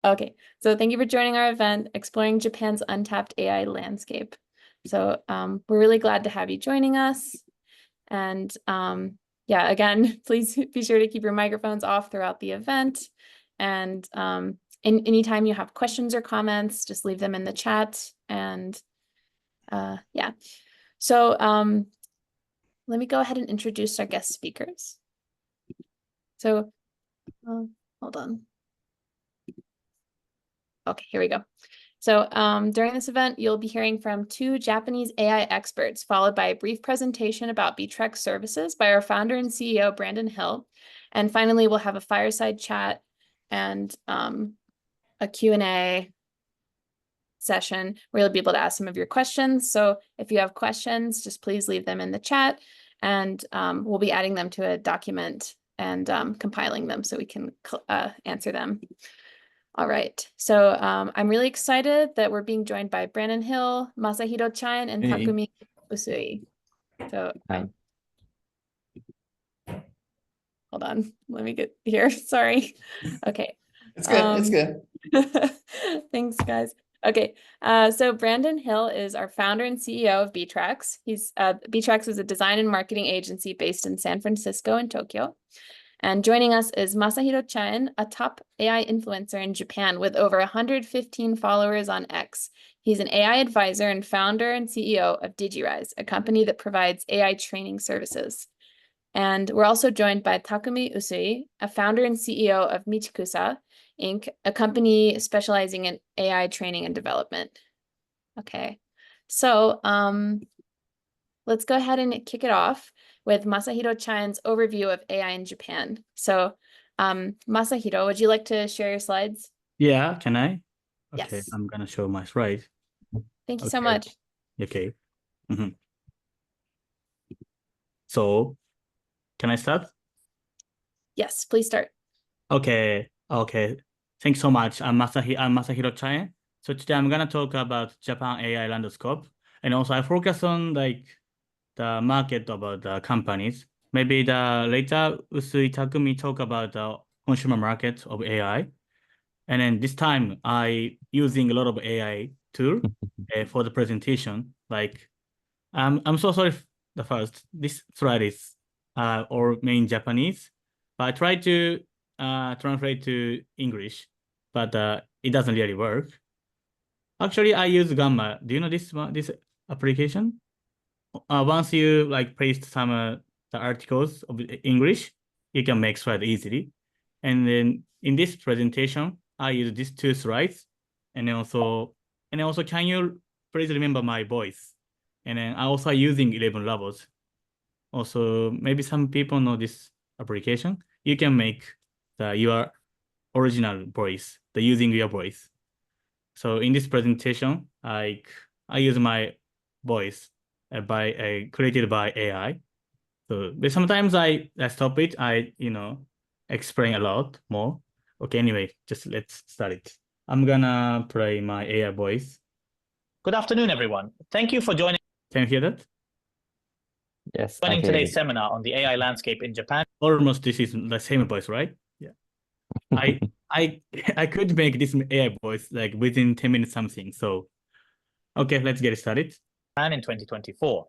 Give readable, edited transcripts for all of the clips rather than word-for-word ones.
Okay, so thank you for joining our event, Exploring Japan's Untapped AI Landscape. So we're really glad to have you joining us. And yeah, again, please be sure to keep your microphones off throughout the event. And anytime you have questions or comments, just leave them in the chat. And yeah, so let me go ahead and introduce our guest speakers. So hold on. Okay, here we go. So during this event, you'll be hearing from 2 Japanese AI experts, followed by a brief presentation about btrax services by our founder and CEO, Brandon Hill. And finally, we'll have a fireside chat and a Q&A session where you'll be able to ask some of your questions. So if you have questions, just please leave them in the chat, and we'll be adding them to a document and compiling them so we can answer them. All right, so I'm really excited that we're being joined by Brandon Hill, Masahiro Chaen, and Takumi Usui. So hold on, let me get here. Sorry. Okay. It's good. It's good. Thanks, guys. Okay, so Brandon Hill is our founder and CEO of btrax. btrax is a design and marketing agency based in San Francisco and Tokyo. And joining us is Masahiro Chaen, a top AI influencer in Japan with over 115 followers on X. He's an AI advisor and founder and CEO of Digirise, a company that provides AI training services. And we're also joined by Takumi Usui, a founder and CEO of Michikusa, Inc., a company specializing in AI training and development. Okay, so let's go ahead and kick it off with Masahiro Chaen's overview of AI in Japan. So, Masahiro, would you like to share your slides? Yeah, can I? Okay, Yes. I'm gonna show my slide. Thank you so much. Okay. So, can I start? Yes, please start. Okay. Thanks so much. I'm Masahiro Chaen. So today I'm gonna talk about Japan AI landscape, and also I focus on like the market about the companies. Maybe later Usui Takumi talk about the consumer market of AI. And then this time I using a lot of AI tool for the presentation. Like I'm so sorry the first. This slide is or main Japanese, but I try to translate to English, but it doesn't really work. Actually, I use Gamma. Do you know this application? Once you like paste some the articles of English, you can make slide easily. And then in this presentation, I use these 2 slides, and also can you please remember my voice? And then I also using 11 levels. Also, maybe some people know this application. You can make your original voice, using your voice. So in this presentation, I use my voice created by AI. So but sometimes I stop it. I explain a lot more. Okay, anyway, just let's start it. I'm gonna play my AI voice. Good afternoon, everyone. Thank you for joining. Can you hear that? Yes. Joining today's seminar on the AI landscape in Japan. Almost this is the same voice, right? Yeah. I could make this AI voice like within 10 minutes something. So okay, let's get started. In 2024.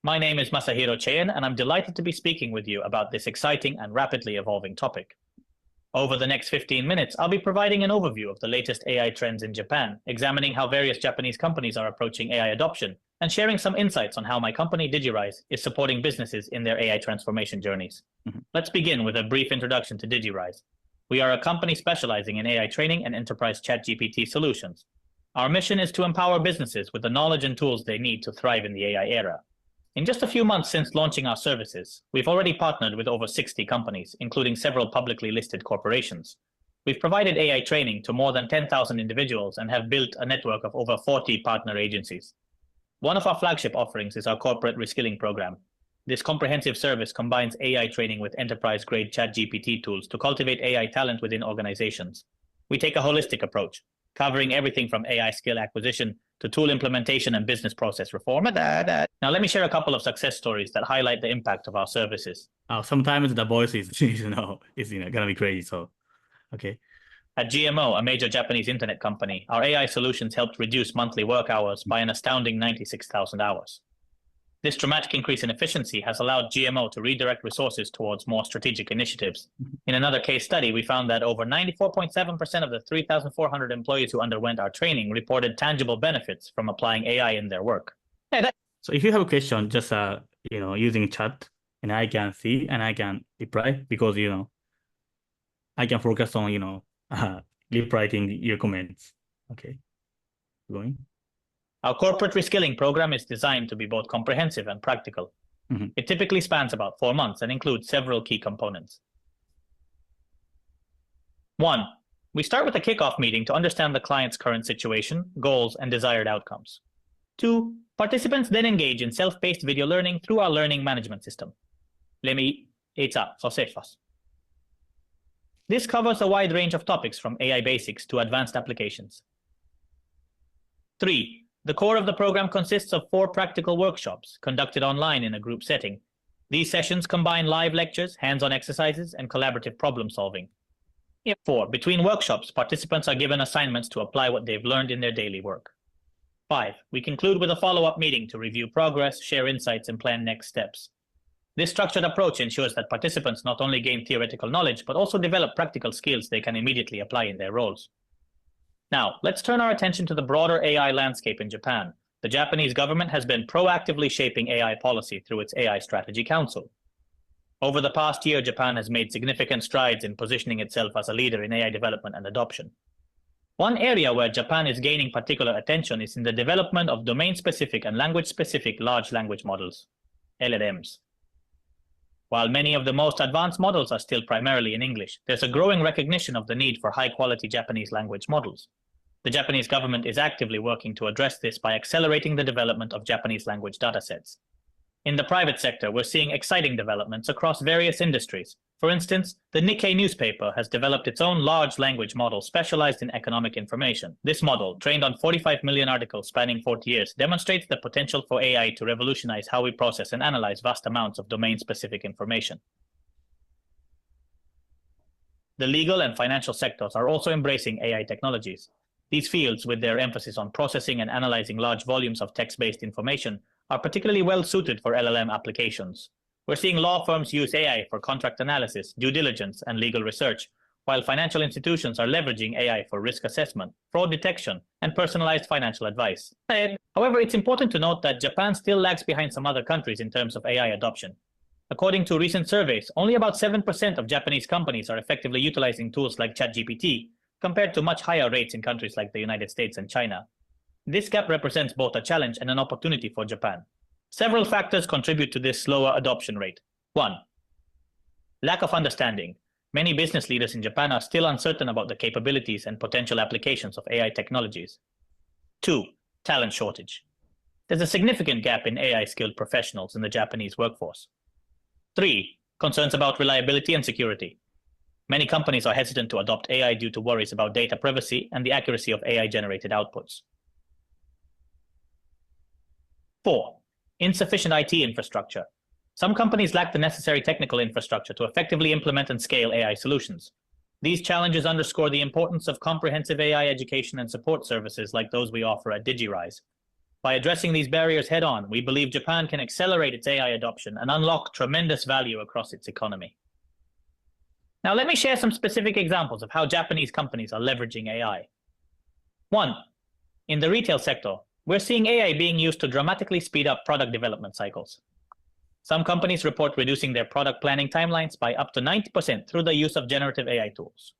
My name is Masahiro Chaen, and I'm delighted to be speaking with you about this exciting and rapidly evolving topic. Over the next 15 minutes, I'll be providing an overview of the latest AI trends in Japan, examining how various Japanese companies are approaching AI adoption, and sharing some insights on how my company Digirise is supporting businesses in their AI transformation journeys. Let's begin with a brief introduction to Digirise. We are a company specializing in AI training and enterprise ChatGPT solutions. Our mission is to empower businesses with the knowledge and tools they need to thrive in the AI era. In just a few months since launching our services, we've already partnered with over 60 companies, including several publicly listed corporations. We've provided AI training to more than 10,000 individuals and have built a network of over 40 partner agencies. One of our flagship offerings is our corporate reskilling program. This comprehensive service combines AI training with enterprise-grade ChatGPT tools to cultivate AI talent within organizations. We take a holistic approach, covering everything from AI skill acquisition to tool implementation and business process reform. Now, let me share a couple of success stories that highlight the impact of our services. Sometimes the voice is, gonna be crazy. So, okay. At GMO, a major Japanese internet company, our AI solutions helped reduce monthly work hours by an astounding 96,000 hours. This dramatic increase in efficiency has allowed GMO to redirect resources towards more strategic initiatives. In another case study, we found that over 94.7% of the 3,400 employees who underwent our training reported tangible benefits from applying AI in their work. So if you have a question, just using chat, and I can see and I can reply, because I can focus on rewriting your comments. Okay, going. Our corporate reskilling program is designed to be both comprehensive and practical. It typically spans about 4 months and includes several key components. 1. We start with a kickoff meeting to understand the client's current situation, goals, and desired outcomes. 2. Participants then engage in self-paced video learning through our learning management system. This covers a wide range of topics from AI basics to advanced applications. 3. The core of the program consists of 4 practical workshops conducted online in a group setting. These sessions combine live lectures, hands-on exercises, and collaborative problem solving. 4. Between workshops, participants are given assignments to apply what they've learned in their daily work. 5. We conclude with a follow-up meeting to review progress, share insights, and plan next steps. This structured approach ensures that participants not only gain theoretical knowledge, but also develop practical skills they can immediately apply in their roles. Now, let's turn our attention to the broader AI landscape in Japan. The Japanese government has been proactively shaping AI policy through its AI Strategy Council. Over the past year, Japan has made significant strides in positioning itself as a leader in AI development and adoption. One area where Japan is gaining particular attention is in the development of domain-specific and language-specific large language models, LLMs. While many of the most advanced models are still primarily in English, there's a growing recognition of the need for high-quality Japanese language models. The Japanese government is actively working to address this by accelerating the development of Japanese language datasets. In the private sector, we're seeing exciting developments across various industries. For instance, the Nikkei newspaper has developed its own large language model specialized in economic information. This model, trained on 45 million articles spanning 40 years, demonstrates the potential for AI to revolutionize how we process and analyze vast amounts of domain-specific information. The legal and financial sectors are also embracing AI technologies. These fields, with their emphasis on processing and analyzing large volumes of text-based information, are particularly well suited for LLM applications. We're seeing law firms use AI for contract analysis, due diligence, and legal research, while financial institutions are leveraging AI for risk assessment, fraud detection, and personalized financial advice. However, it's important to note that Japan still lags behind some other countries in terms of AI adoption. According to recent surveys, only about 7% of Japanese companies are effectively utilizing tools like ChatGPT, compared to much higher rates in countries like the United States and China. This gap represents both a challenge and an opportunity for Japan. Several factors contribute to this slower adoption rate. 1. Lack of understanding. Many business leaders in Japan are still uncertain about the capabilities and potential applications of AI technologies. 2. Talent shortage. There's a significant gap in AI-skilled professionals in the Japanese workforce. 3. Concerns about reliability and security. Many companies are hesitant to adopt AI due to worries about data privacy and the accuracy of AI-generated outputs. 4. Insufficient IT infrastructure. Some companies lack the necessary technical infrastructure to effectively implement and scale AI solutions. These challenges underscore the importance of comprehensive AI education and support services like those we offer at Digirise. By addressing these barriers head-on, we believe Japan can accelerate its AI adoption and unlock tremendous value across its economy. Now, let me share some specific examples of how Japanese companies are leveraging AI. 1. In the retail sector, we're seeing AI being used to dramatically speed up product development cycles. Some companies report reducing their product planning timelines by up to 90% through the use of generative AI tools.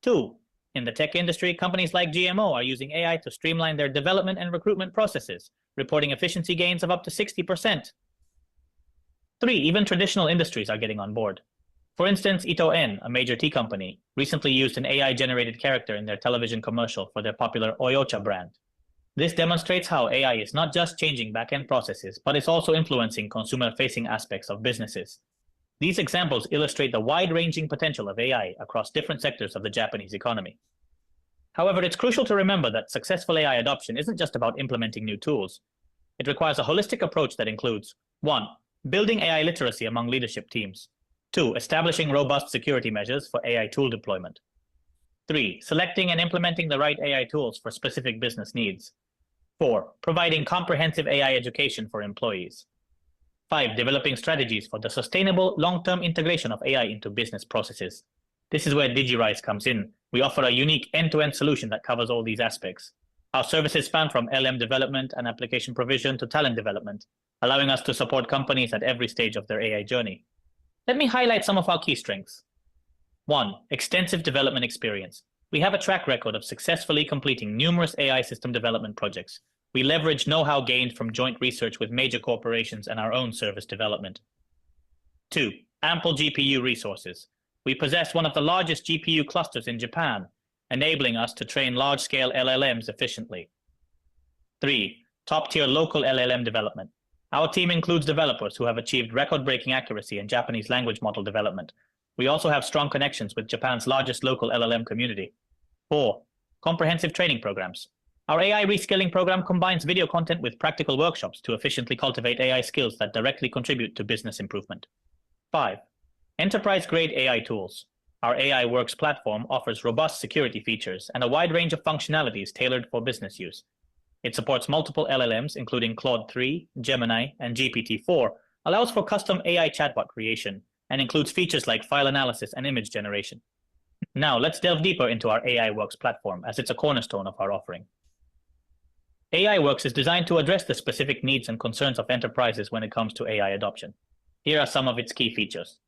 2. In the tech industry, companies like GMO are using AI to streamline their development and recruitment processes, reporting efficiency gains of up to 60%. 3. Even traditional industries are getting on board. For instance, Ito-En, a major tea company, recently used an AI-generated character in their television commercial for their popular Oyocha brand. This demonstrates how AI is not just changing back-end processes, but is also influencing consumer-facing aspects of businesses. These examples illustrate the wide-ranging potential of AI across different sectors of the Japanese economy. However, it's crucial to remember that successful AI adoption isn't just about implementing new tools. It requires a holistic approach that includes 1. Building AI literacy among leadership teams. 2. Establishing robust security measures for AI tool deployment. 3. Selecting and implementing the right AI tools for specific business needs. 4. Providing comprehensive AI education for employees. 5. Developing strategies for the sustainable long-term integration of AI into business processes. This is where Digirise comes in. We offer a unique end-to-end solution that covers all these aspects. Our services span from LM development and application provision to talent development, allowing us to support companies at every stage of their AI journey. Let me highlight some of our key strengths. 1. Extensive development experience. We have a track record of successfully completing numerous AI system development projects. We leverage know-how gained from joint research with major corporations and our own service development. 2. Ample GPU resources. We possess one of the largest GPU clusters in Japan, enabling us to train large-scale LLMs efficiently. 3. Top-tier local LLM development. Our team includes developers who have achieved record-breaking accuracy in Japanese language model development. We also have strong connections with Japan's largest local LLM community. 4. Comprehensive training programs. Our AI reskilling program combines video content with practical workshops to efficiently cultivate AI skills that directly contribute to business improvement. 5. Enterprise-grade AI tools. Our AI Works platform offers robust security features and a wide range of functionalities tailored for business use. It supports multiple LLMs, including Claude 3, Gemini, and GPT-4, allows for custom AI chatbot creation, and includes features like file analysis and image generation. Now, let's delve deeper into our AI Works platform, as it's a cornerstone of our offering. AI Works is designed to address the specific needs and concerns of enterprises when it comes to AI adoption. Here are some of its key features.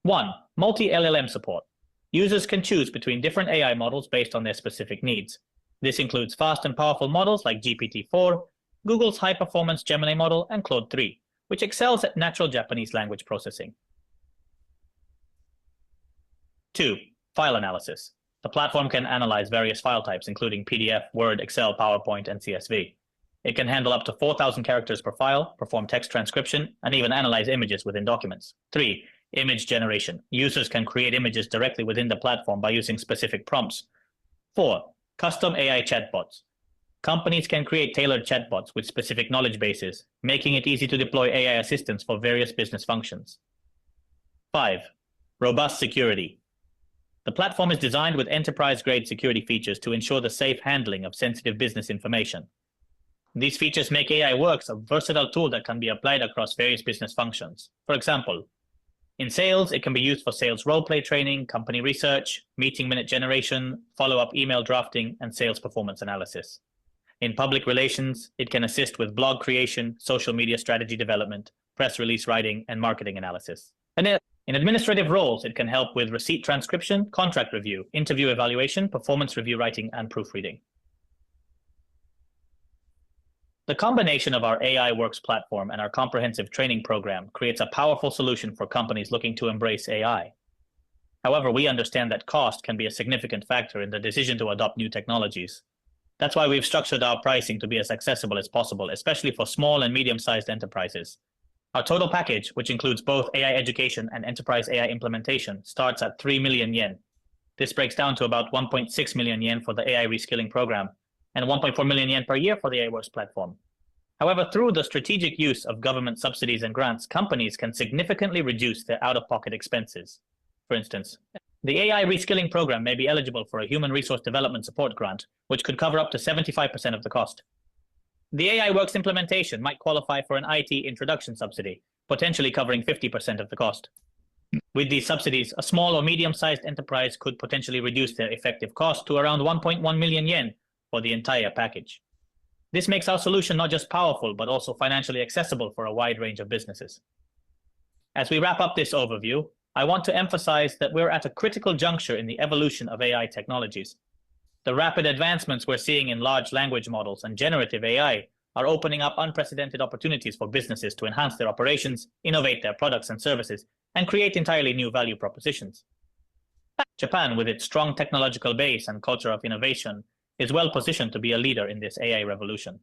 1. Multi-LLM support. Users can choose between different AI models based on their specific needs. This includes fast and powerful models like GPT-4, Google's high-performance Gemini model, and Claude 3, which excels at natural Japanese language processing. 2. File analysis. The platform can analyze various file types, including PDF, Word, Excel, PowerPoint, and CSV. It can handle up to 4,000 characters per file, perform text transcription, and even analyze images within documents. 3. Image generation. Users can create images directly within the platform by using specific prompts. 4. Custom AI chatbots. Companies can create tailored chatbots with specific knowledge bases, making it easy to deploy AI assistants for various business functions. 5. Robust security. The platform is designed with enterprise-grade security features to ensure the safe handling of sensitive business information. These features make AI Works a versatile tool that can be applied across various business functions. For example, in sales, it can be used for sales role-play training, company research, meeting minute generation, follow-up email drafting, and sales performance analysis. In public relations, it can assist with blog creation, social media strategy development, press release writing, and marketing analysis. And in administrative roles, it can help with receipt transcription, contract review, interview evaluation, performance review writing, and proofreading. The combination of our AI Works platform and our comprehensive training program creates a powerful solution for companies looking to embrace AI. However, we understand that cost can be a significant factor in the decision to adopt new technologies. That's why we've structured our pricing to be as accessible as possible, especially for small and medium-sized enterprises. Our total package, which includes both AI education and enterprise AI implementation, starts at 3 million yen. This breaks down to about 1.6 million yen for the AI reskilling program and 1.4 million yen per year for the AI Works platform. However, through the strategic use of government subsidies and grants, companies can significantly reduce their out-of-pocket expenses. For instance, the AI reskilling program may be eligible for a human resource development support grant, which could cover up to 75% of the cost. The AI Works implementation might qualify for an IT introduction subsidy, potentially covering 50% of the cost. With these subsidies, a small or medium-sized enterprise could potentially reduce their effective cost to around 1.1 million yen for the entire package. This makes our solution not just powerful, but also financially accessible for a wide range of businesses. As we wrap up this overview, I want to emphasize that we're at a critical juncture in the evolution of AI technologies. The rapid advancements we're seeing in large language models and generative AI are opening up unprecedented opportunities for businesses to enhance their operations, innovate their products and services, and create entirely new value propositions. Japan, with its strong technological base and culture of innovation, is well positioned to be a leader in this AI revolution.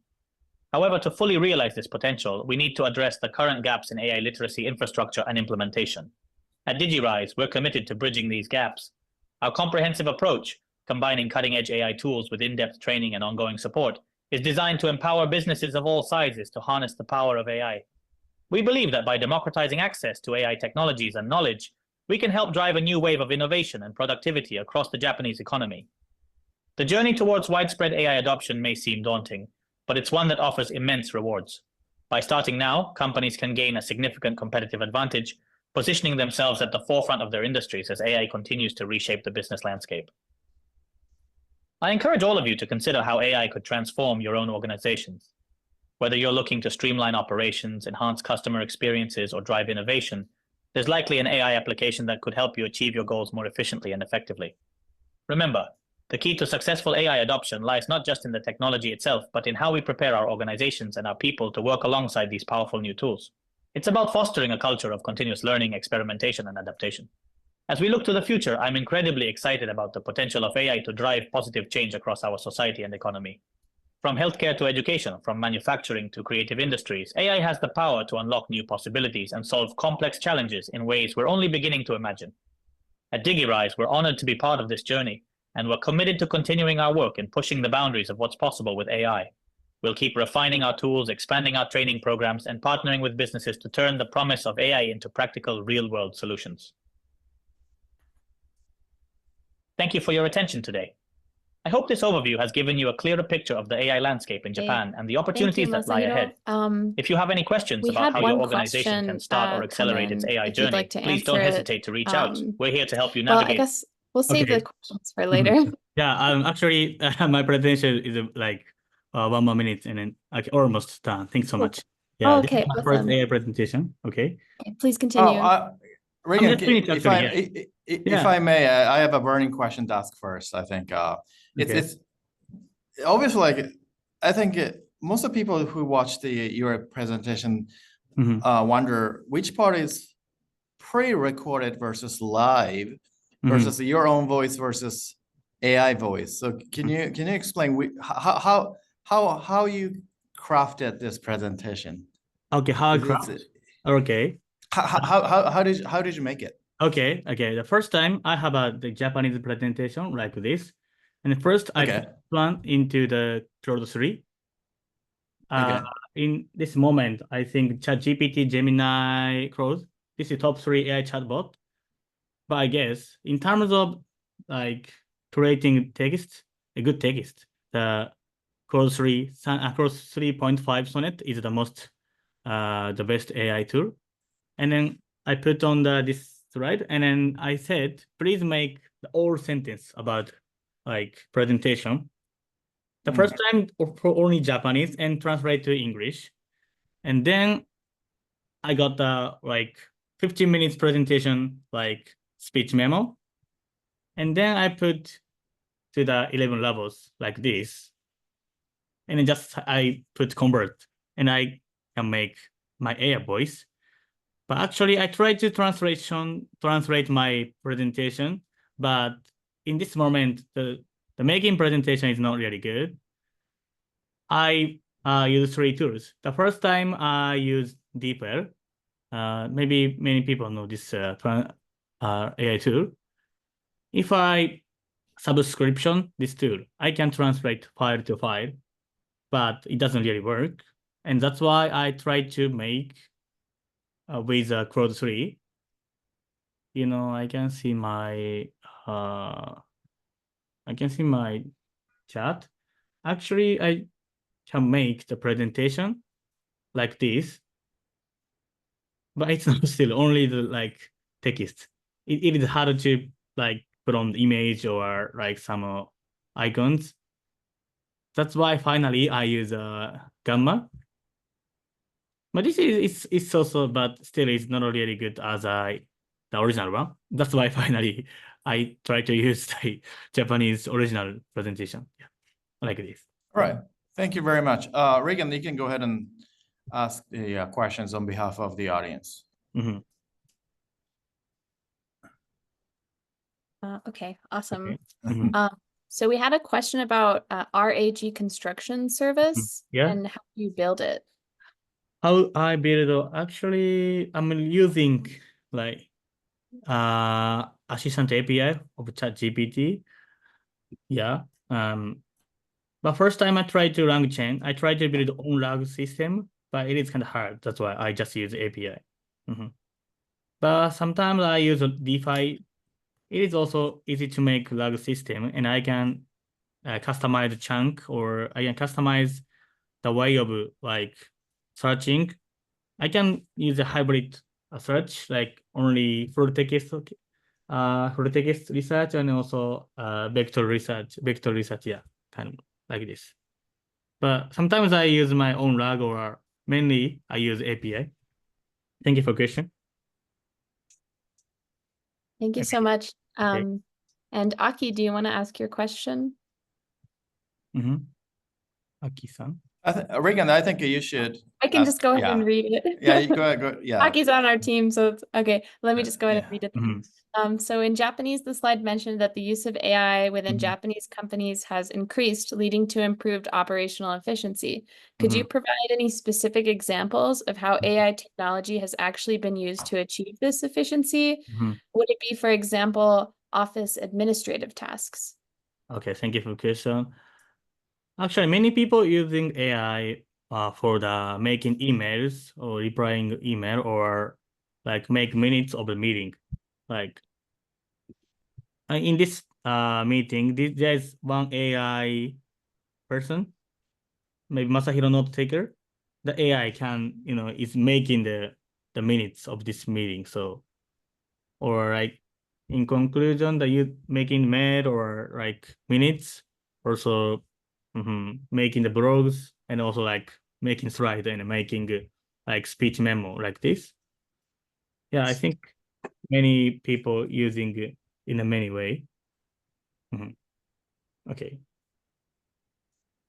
However, to fully realize this potential, we need to address the current gaps in AI literacy infrastructure and implementation. At Digirise, we're committed to bridging these gaps. Our comprehensive approach, combining cutting-edge AI tools with in-depth training and ongoing support, is designed to empower businesses of all sizes to harness the power of AI. We believe that by democratizing access to AI technologies and knowledge, we can help drive a new wave of innovation and productivity across the Japanese economy. The journey towards widespread AI adoption may seem daunting, but it's one that offers immense rewards. By starting now, companies can gain a significant competitive advantage, positioning themselves at the forefront of their industries as AI continues to reshape the business landscape. I encourage all of you to consider how AI could transform your own organizations. Whether you're looking to streamline operations, enhance customer experiences, or drive innovation, there's likely an AI application that could help you achieve your goals more efficiently and effectively. Remember, the key to successful AI adoption lies not just in the technology itself, but in how we prepare our organizations and our people to work alongside these powerful new tools. It's about fostering a culture of continuous learning, experimentation, and adaptation. As we look to the future, I'm incredibly excited about the potential of AI to drive positive change across our society and economy. From healthcare to education, from manufacturing to creative industries, AI has the power to unlock new possibilities and solve complex challenges in ways we're only beginning to imagine. At Digirise, we're honored to be part of this journey, and we're committed to continuing our work and pushing the boundaries of what's possible with AI. We'll keep refining our tools, expanding our training programs, and partnering with businesses to turn the promise of AI into practical, real-world solutions. Thank you for your attention today. I hope this overview has given you a clearer picture of the AI landscape in Japan and the opportunities that lie ahead. If you have any questions about how your organization can start or accelerate its AI journey, please don't hesitate to reach out. We're here to help you navigate. Well, I guess we'll save the questions for later. Yeah, actually, my presentation is like 1 more minute and then almost done. Thanks so much. Yeah, okay, this is my first AI presentation. Okay. Please continue. Regan, if I may, I have a burning question to ask first. I think it's obviously like I think most of the people who watch your presentation wonder which part is pre-recorded versus live versus your own voice versus AI voice. So can you explain how you crafted this presentation? Okay, how I crafted? Okay. How did you make it? Okay. The first time I have the Japanese presentation like this, and first I put one into the Claude 3. In this moment, I think ChatGPT, Gemini, Claude, this is top 3 AI chatbot. But I guess in terms of like creating text, a good text, the Claude 3.5 Sonnet is the most the best AI tool. And then I put on this slide, and then I said, please make the whole sentence about like presentation. The first time for only Japanese and translate to English. And then I got the like 15 minutes presentation, like speech memo. And then I put to the 11 levels like this. And then just I put convert, and I can make my AI voice. But actually, I tried to translate my presentation, but in this moment, the making presentation is not really good. I use 3 tools. The first time I used DeepL. Maybe many people know this AI tool. If I subscription this tool, I can translate file to file, but it doesn't really work. And that's why I tried to make with Claude 3, I can see my chat. Actually, I can make the presentation like this, but it's not still only the like text. It is hard to like put on the image or like some icons. That's why finally I use Gamma. But this is also, but still it's not really good as the original one. That's why finally I try to use the Japanese original presentation. Yeah, like this. All right. Thank you very much. Regan, you can go ahead and ask the questions on behalf of the audience. Okay, awesome. Okay. So we had a question about RAG construction service and how you build it. How I build it? Actually, I'm using like assistant API of ChatGPT. Yeah. But first time I tried to LangChain, I tried to build own RAG system, but it is kind of hard. That's why I just use API. But sometimes I use a DeFi. It is also easy to make log system, and I can customize the chunk, or I can customize the way of like searching. I can use a hybrid search, like only full text research, and also vector research, yeah, kind of like this. But sometimes I use my own log, or mainly I use API. Thank you for question. Thank you so much. And Aki, do you want to ask your question? Aki-san. Regan, I think you should. I can just go ahead and read it. Yeah, you go ahead. Yeah. Aki's on our team, so it's okay. Let me just go ahead and read it. So in Japanese, the slide mentioned that the use of AI within Japanese companies has increased, leading to improved operational efficiency. Could you provide any specific examples of how AI technology has actually been used to achieve this efficiency? Would it be, for example, office administrative tasks? Okay, thank you for the question. Actually, many people using AI for the making emails or replying email, or like make minutes of the meeting. Like in this meeting, there's one AI person, maybe Masahiro note taker. The AI can, is making the minutes of this meeting. So, or like in conclusion, that you making mail or like minutes, also making the blogs, and also like making slide and making like speech memo like this. Yeah, I think many people using it in a many way. Okay.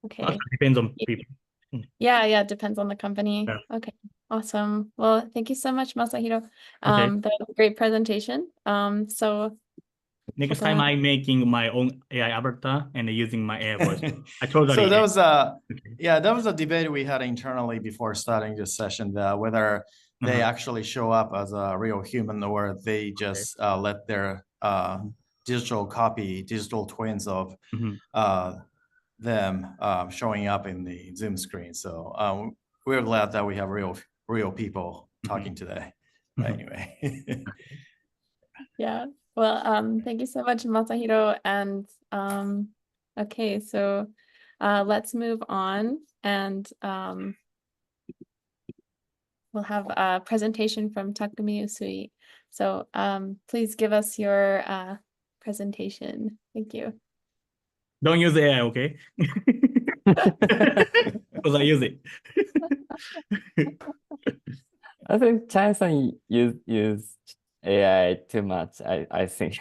Okay. Depends on people. Yeah, depends on the company. Yeah. Okay, awesome. Well, thank you so much, Masahiro. Okay. That was a great presentation. So next time I'm making my own AI avatar and using my AI voice. I totally. So that was that was a debate we had internally before starting this session, whether they actually show up as a real human, or they just let their digital twins of them showing up in the Zoom screen. So we're glad that we have real people talking today. Anyway. Yeah. Well, thank you so much, Masahiro. And okay, so let's move on, and we'll have a presentation from Takumi Usui. So please give us your presentation. Thank you. Don't use AI, okay? Because I use it. I think Chaen-san use AI too much, I think.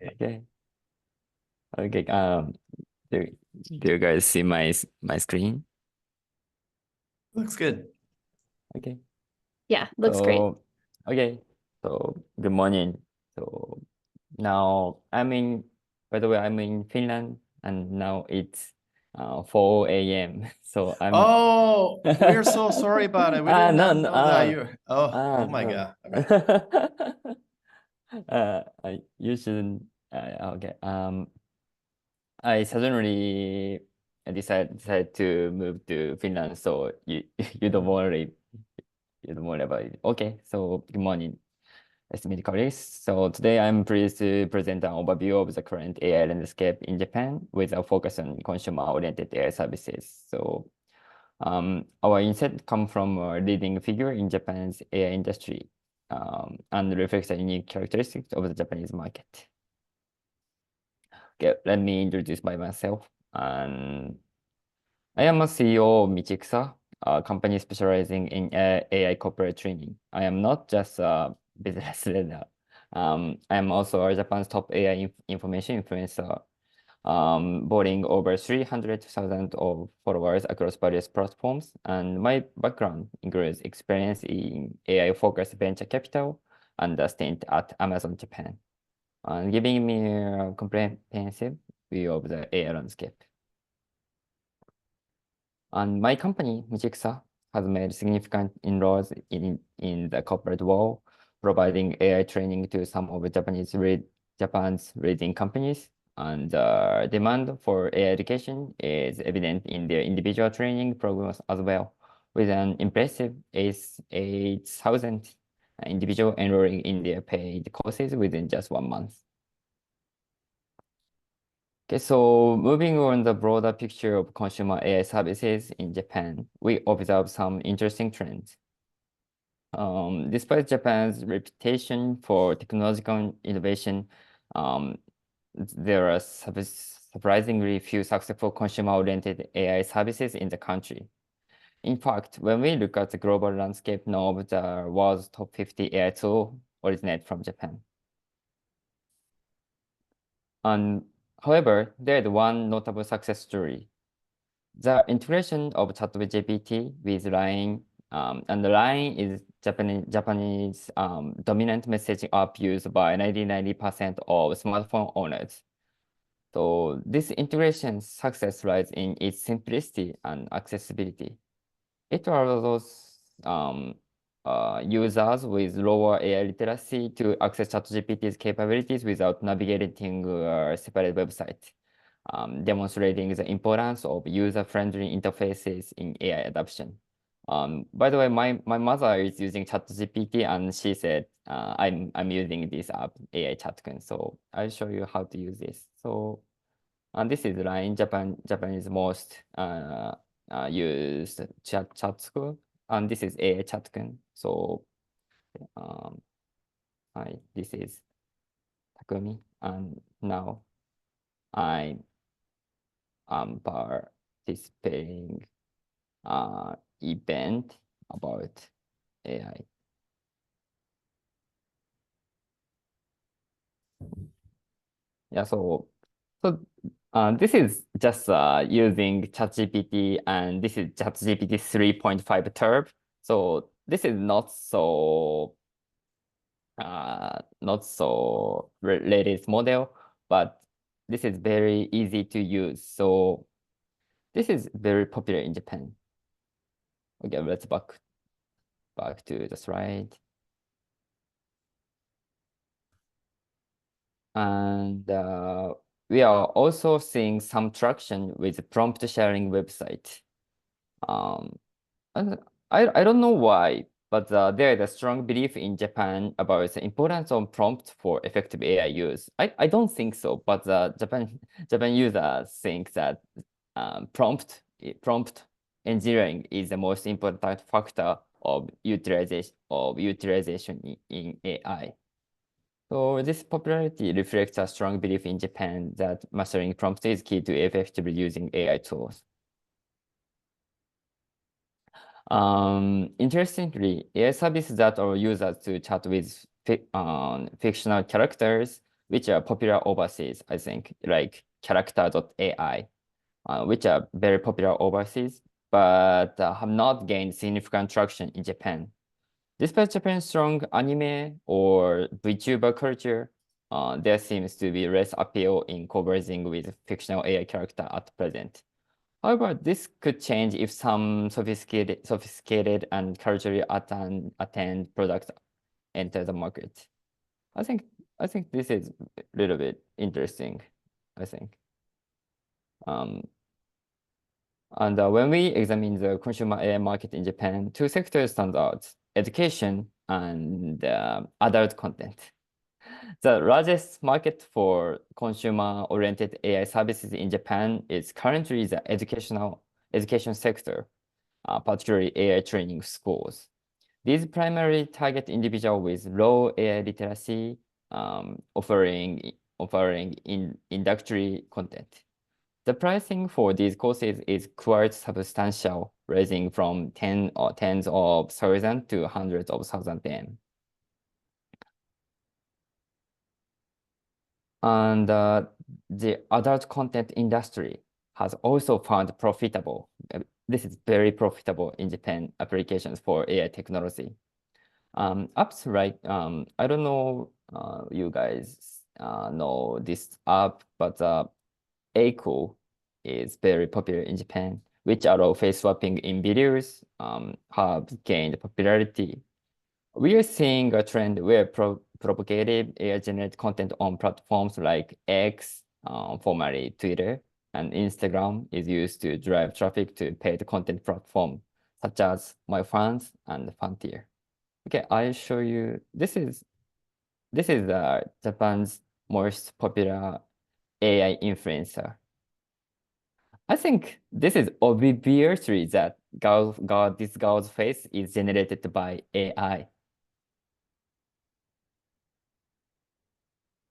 Okay. Do you guys see my screen? Looks good. Okay. Yeah, looks great. Okay. So good morning. So now by the way, I'm in Finland, and now it's 4 a.m. So I'm. Oh, we're so sorry about it. We did not know that you. Oh my God. Okay. You shouldn't. Okay. I suddenly decided to move to Finland, so you don't worry. You don't worry about it. Okay. So good morning, esteemed colleagues. So today I'm pleased to present an overview of the current AI landscape in Japan with a focus on consumer-oriented AI services. So our insight come from a leading figure in Japan's AI industry and reflects the unique characteristics of the Japanese market. Okay, let me introduce by myself. And I am a CEO of Michikusa, a company specializing in AI corporate training. I am not just a business leader. I am also Japan's top AI information influencer, boarding over 300,000 of followers across various platforms. And my background includes experience in AI-focused venture capital and a stint at Amazon Japan, and giving me a comprehensive view of the AI landscape. And my company, Michikusa, has made significant inroads in the corporate world, providing AI training to some of Japan's leading companies. And the demand for AI education is evident in their individual training programs as well, with an impressive 8,000 individuals enrolling in their paid courses within just 1 month. Okay, so moving on the broader picture of consumer AI services in Japan, we observe some interesting trends. Despite Japan's reputation for technological innovation, there are surprisingly few successful consumer-oriented AI services in the country. In fact, when we look at the global landscape, none of the world's top 50 AI tools originate from Japan. However, there is one notable success story. The integration of ChatGPT with LINE, and LINE is Japanese dominant messaging app used by 90% of smartphone owners. So this integration success lies in its simplicity and accessibility. It allows users with lower AI literacy to access ChatGPT's capabilities without navigating a separate website, demonstrating the importance of user-friendly interfaces in AI adoption. By the way, my mother is using ChatGPT, and she said, I'm using this app, AI ChatKun. So I'll show you how to use this. So, and this is LINE, Japanese most used chat tool, and this is AI ChatKun. So, this is Takumi, and now I am participating event about AI. Yeah, so this is just using ChatGPT, and this is ChatGPT 3.5 Turb. So this is not so latest model, but this is very easy to use. So this is very popular in Japan. Okay, let's back to the slide. And we are also seeing some traction with prompt sharing website. And I don't know why, but there is a strong belief in Japan about the importance of prompt for effective AI use. I don't think so, but Japan users think that prompt engineering is the most important factor of utilization in AI. So this popularity reflects a strong belief in Japan that mastering prompts is key to effectively using AI tools. Interestingly, AI services that allow users to chat with fictional characters, which are popular overseas, I think, like character.ai, which are very popular overseas, but have not gained significant traction in Japan. Despite Japan's strong anime or VTuber culture, there seems to be less appeal in conversing with fictional AI character at present. However, this could change if some sophisticated and culturally attend products enter the market. I think this is a little bit interesting, I think. And when we examine the consumer AI market in Japan, two sectors stand out: education and adult content. The largest market for consumer-oriented AI services in Japan is currently the education sector, particularly AI training schools. These primarily target individuals with low AI literacy, offering introductory content. The pricing for these courses is quite substantial, ranging from tens of thousands to hundreds of thousands yen. And the adult content industry has also found profitable. This is very profitable in Japan applications for AI technology. Apps like, I don't know you guys know this app, but Eiko is very popular in Japan, which allow face swapping in videos, have gained popularity. We are seeing a trend where propagated AI-generated content on platforms like X, formerly Twitter, and Instagram is used to drive traffic to paid content platform such as my fans and Frontier. Okay, I'll show you. This is Japan's most popular AI influencer. I think this is obviously that this girl's face is generated by AI.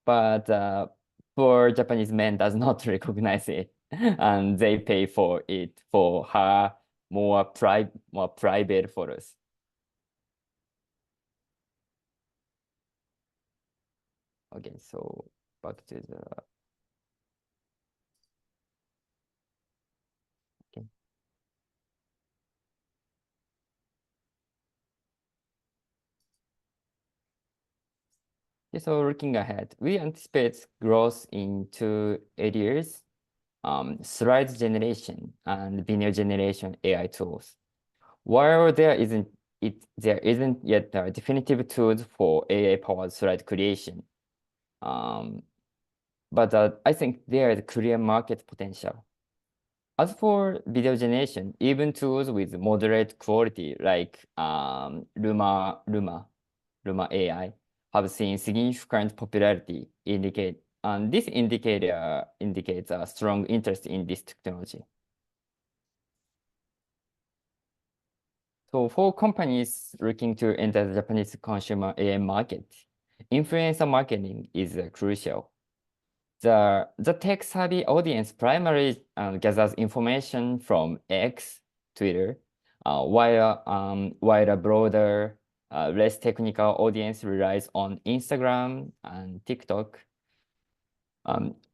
But for Japanese men does not recognize it, and they pay for it for her more private photos. Okay, so back to the okay. So looking ahead, we anticipate growth in 2 areas: slide generation and video generation AI tools. While there isn't yet a definitive tools for AI-powered slide creation, but I think there is clear market potential. As for video generation, even tools with moderate quality like Luma AI have seen significant popularity, and this indicator indicates a strong interest in this technology. So for companies looking to enter the Japanese consumer AI market, influencer marketing is crucial. The tech-savvy audience primarily gathers information from X, Twitter, while a broader, less technical audience relies on Instagram and TikTok.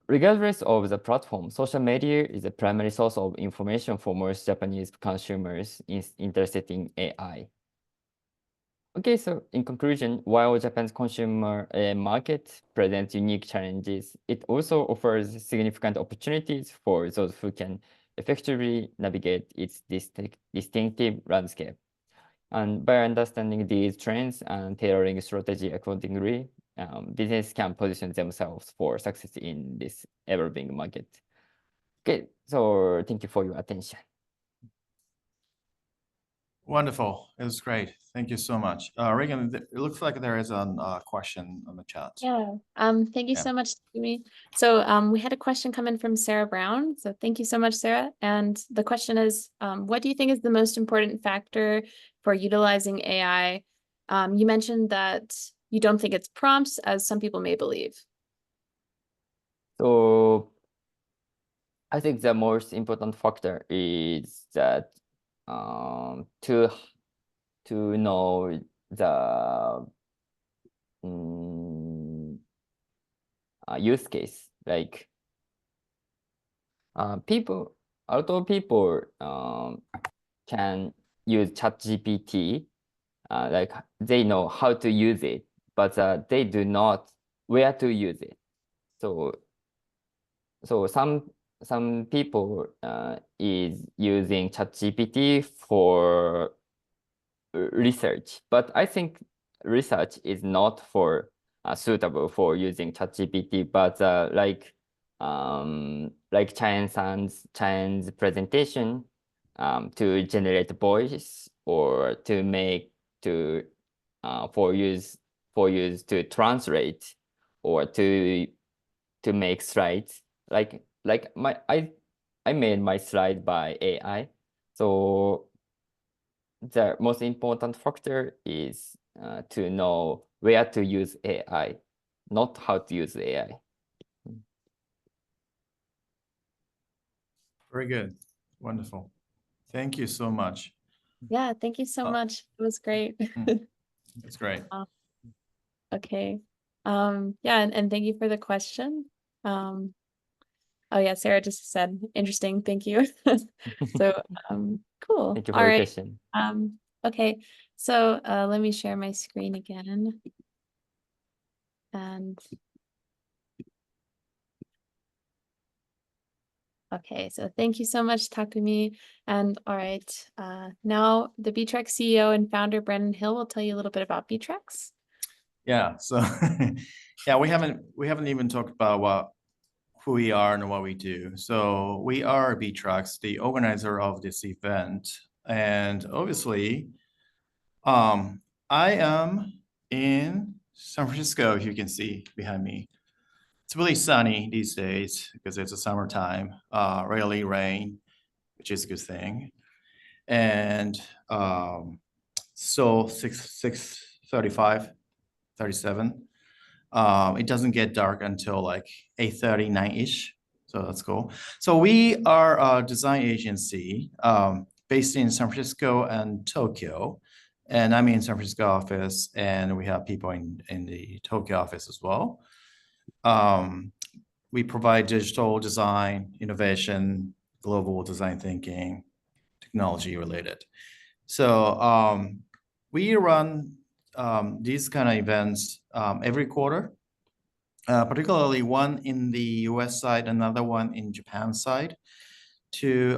Regardless of the platform, social media is the primary source of information for most Japanese consumers interested in AI. Okay, so in conclusion, while Japan's consumer market presents unique challenges, it also offers significant opportunities for those who can effectively navigate its distinctive landscape. And by understanding these trends and tailoring strategy accordingly, business can position themselves for success in this evolving market. Okay, so thank you for your attention. Wonderful. It was great. Thank you so much. Regan, it looks like there is a question on the chat. Yeah. Thank you so much, Takumi. So we had a question come in from Sarah Brown. So thank you so much, Sarah. And the question is, what do you think is the most important factor for utilizing AI? You mentioned that you don't think it's prompts, as some people may believe. So I think the most important factor is that to know the use case, like although people can use ChatGPT, like they know how to use it, but they do not where to use it. So some people is using ChatGPT for research, but I think research is not for suitable for using ChatGPT. But like Chaen's presentation to generate voice or to make for use to translate or to make slides. Like I made my slide by AI. So the most important factor is to know where to use AI, not how to use AI. Very good. Wonderful. Thank you so much. Yeah, thank you so much. It was great. That's great. Okay. Yeah, and thank you for the question. Oh yeah, Sarah just said interesting. Thank you. So cool. Thank you All for your right. question. Okay. So let me share my screen again. And okay, so thank you so much, Takumi. And all right, now the btrax CEO and founder Brandon Hill will tell you a little bit about btrax. Yeah. So yeah, we haven't even talked about who we are and what we do. So we are btrax, the organizer of this event, And obviously, I am in San Francisco, if you can see behind me. It's really sunny these days because it's a summertime, rarely rain, which is a good thing. And so 6:35, 37. It doesn't get dark until like 8:30, 9-ish. So that's cool. So we are a design agency based in San Francisco and Tokyo. And I'm in San Francisco office, and we have people in the Tokyo office as well. We provide digital design, innovation, global design thinking, technology related. So we run these kind of events every quarter, particularly one in the US side, another one in Japan side, to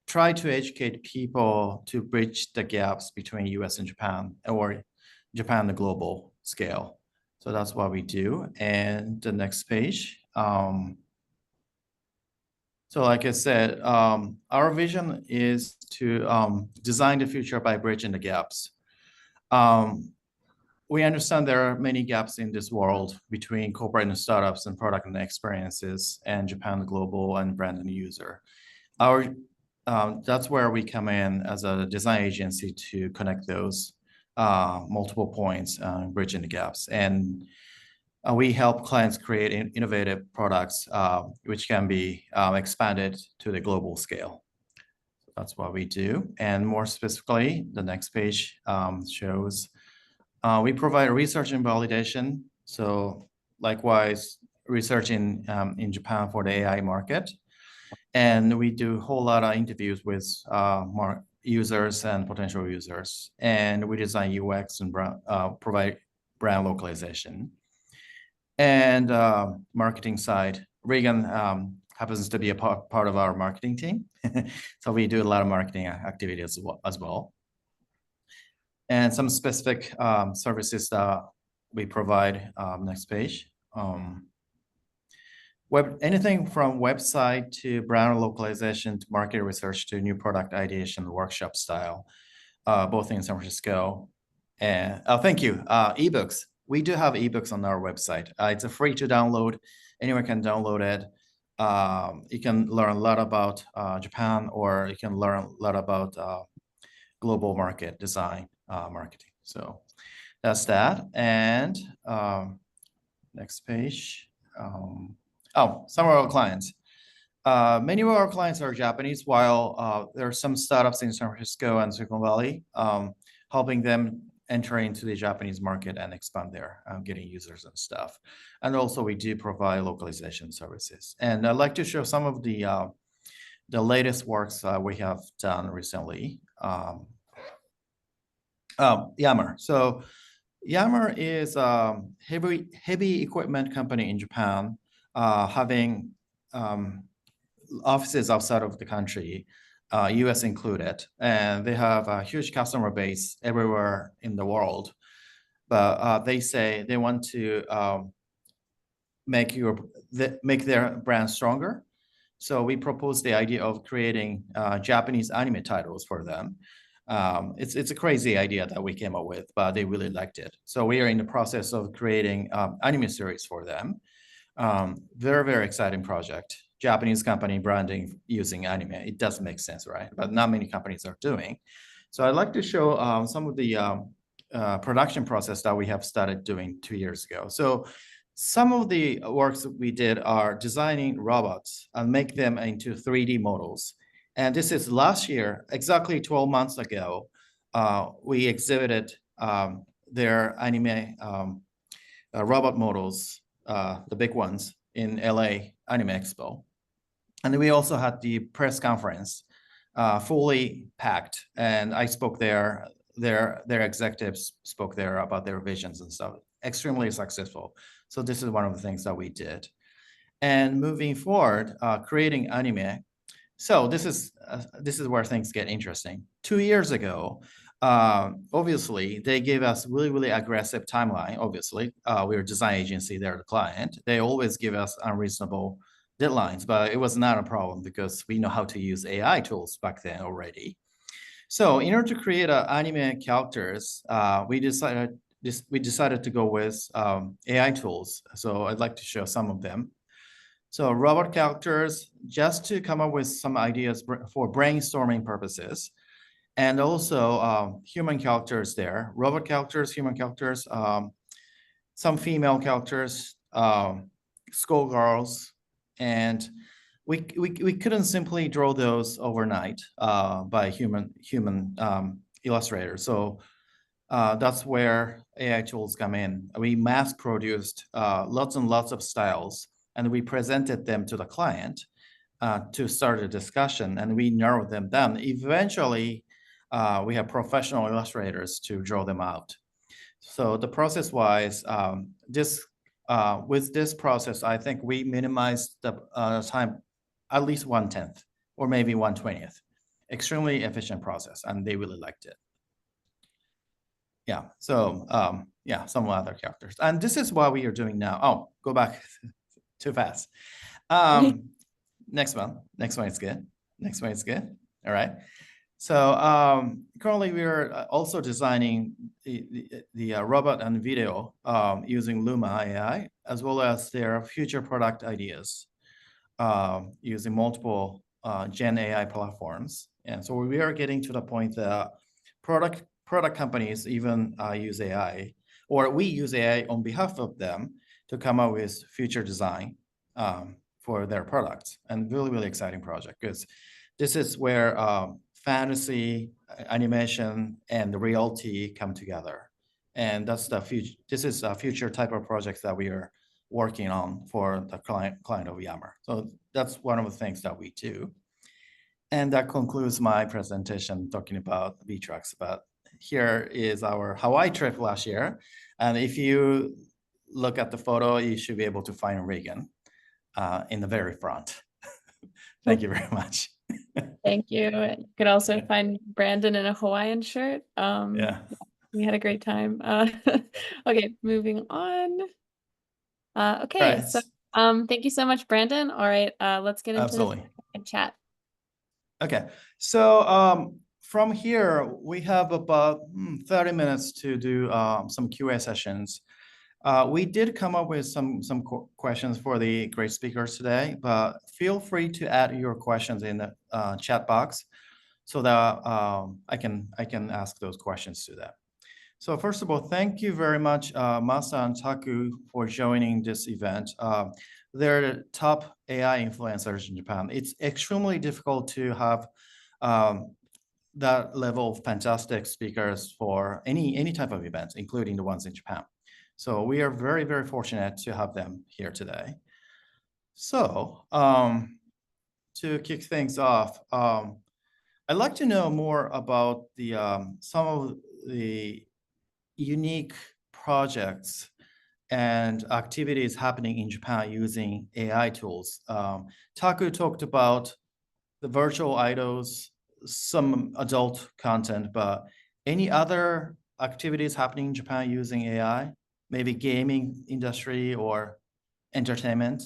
try to educate people to bridge the gaps between US and Japan, or Japan, the global scale. So that's what we do. And the next page. So like I said, our vision is to design the future by bridging the gaps. We understand there are many gaps in this world between corporate and startups and product and experiences and Japan, the global and brand and user. That's where we come in as a design agency to connect those multiple points, bridging the gaps. And we help clients create innovative products which can be expanded to the global scale. That's what we do. And more specifically, the next page shows we provide research and validation. So likewise, research in Japan for the AI market. And we do a whole lot of interviews with users and potential users. And we design UX and provide brand localization. And marketing side, Regan happens to be a part of our marketing team. So we do a lot of marketing activities as well. And some specific services that we provide, next page. Anything from website to brand localization to market research to new product ideation workshop style, both in San Francisco. And thank you, ebooks. We do have ebooks on our website. It's free to download. Anyone can download it. You can learn a lot about Japan, or you can learn a lot about global market design, marketing. So that's that. And next page. Some of our clients. Many of our clients are Japanese, while there are some startups in San Francisco and Silicon Valley, helping them enter into the Japanese market and expand there, getting users and stuff. And also we do provide localization services. And I'd like to show some of the latest works we have done recently. Yammer. So Yammer is a heavy equipment company in Japan, having offices outside of the country, US included, and they have a huge customer base everywhere in the world. But they say they want to make their brand stronger. So we proposed the idea of creating Japanese anime titles for them. It's a crazy idea that we came up with, but they really liked it. So we are in the process of creating anime series for them. Very, very exciting project. Japanese company branding using anime. It does make sense, right? But not many companies are doing. So I'd like to show some of the production process that we have started doing 2 years ago. So some of the works that we did are designing robots and make them into 3D models. And this is last year, exactly 12 months ago, we exhibited their anime robot models, the big ones, in LA Anime Expo. And we also had the press conference, fully packed. And I spoke there, their executives spoke there about their visions and stuff. Extremely successful. So this is one of the things that we did. And moving forward, creating anime. So this is where things get interesting. 2 years ago, obviously, they gave us really, really aggressive timeline. Obviously, we're a design agency, they're the client. They always give us unreasonable deadlines, but it was not a problem because we know how to use AI tools back then already. So in order to create anime characters, we decided to go with AI tools. So I'd like to show some of them. So robot characters, just to come up with some ideas for brainstorming purposes. And also human characters there, robot characters, human characters, some female characters, schoolgirls, and we couldn't simply draw those overnight by human illustrators. So that's where AI tools come in. We mass produced lots and lots of styles, and we presented them to the client to start a discussion, and we narrowed them down. Eventually, we have professional illustrators to draw them out. So the process-wise, with this process, I think we minimized the time at least 1/10 or maybe 1/20th. Extremely efficient process, and they really liked it. Yeah, so yeah, some other characters. And this is what we are doing now. Oh, go back too fast. Next one is good. Next one is good. All right. So currently we are also designing the robot and video using Luma AI, as well as their future product ideas using multiple Gen AI platforms. And so we are getting to the point that product companies even use AI, or we use AI on behalf of them to come up with future design for their products. And really, really exciting project, because this is where fantasy, animation, and the reality come together. And that's the future. This is a future type of projects that we are working on for the client of Yammer. So that's one of the things that we do. And that concludes my presentation talking about btrax. But here is our Hawaii trip last year. And if you look at the photo, you should be able to find Reagan in the very front. Thank you very much. Thank you. You could also find Brandon in a Hawaiian shirt. Yeah. We had a great time. Okay, moving on. Okay, Right. so thank you so much, Brandon. All right, let's get into the chat. Okay, so from here, we have about 30 minutes to do some QA sessions. We did come up with some questions for the great speakers today, but feel free to add your questions in the chat box so that I can ask those questions to them. So first of all, thank you very much, Masa and Taku, for joining this event. They're the top AI influencers in Japan. It's extremely difficult to have that level of fantastic speakers for any type of events, including the ones in Japan. So we are very, very fortunate to have them here today. So to kick things off, I'd like to know more about the some of the unique projects and activities happening in Japan using AI tools. Taku talked about the virtual idols, some adult content, but any other activities happening in Japan using AI? Maybe gaming industry or entertainment?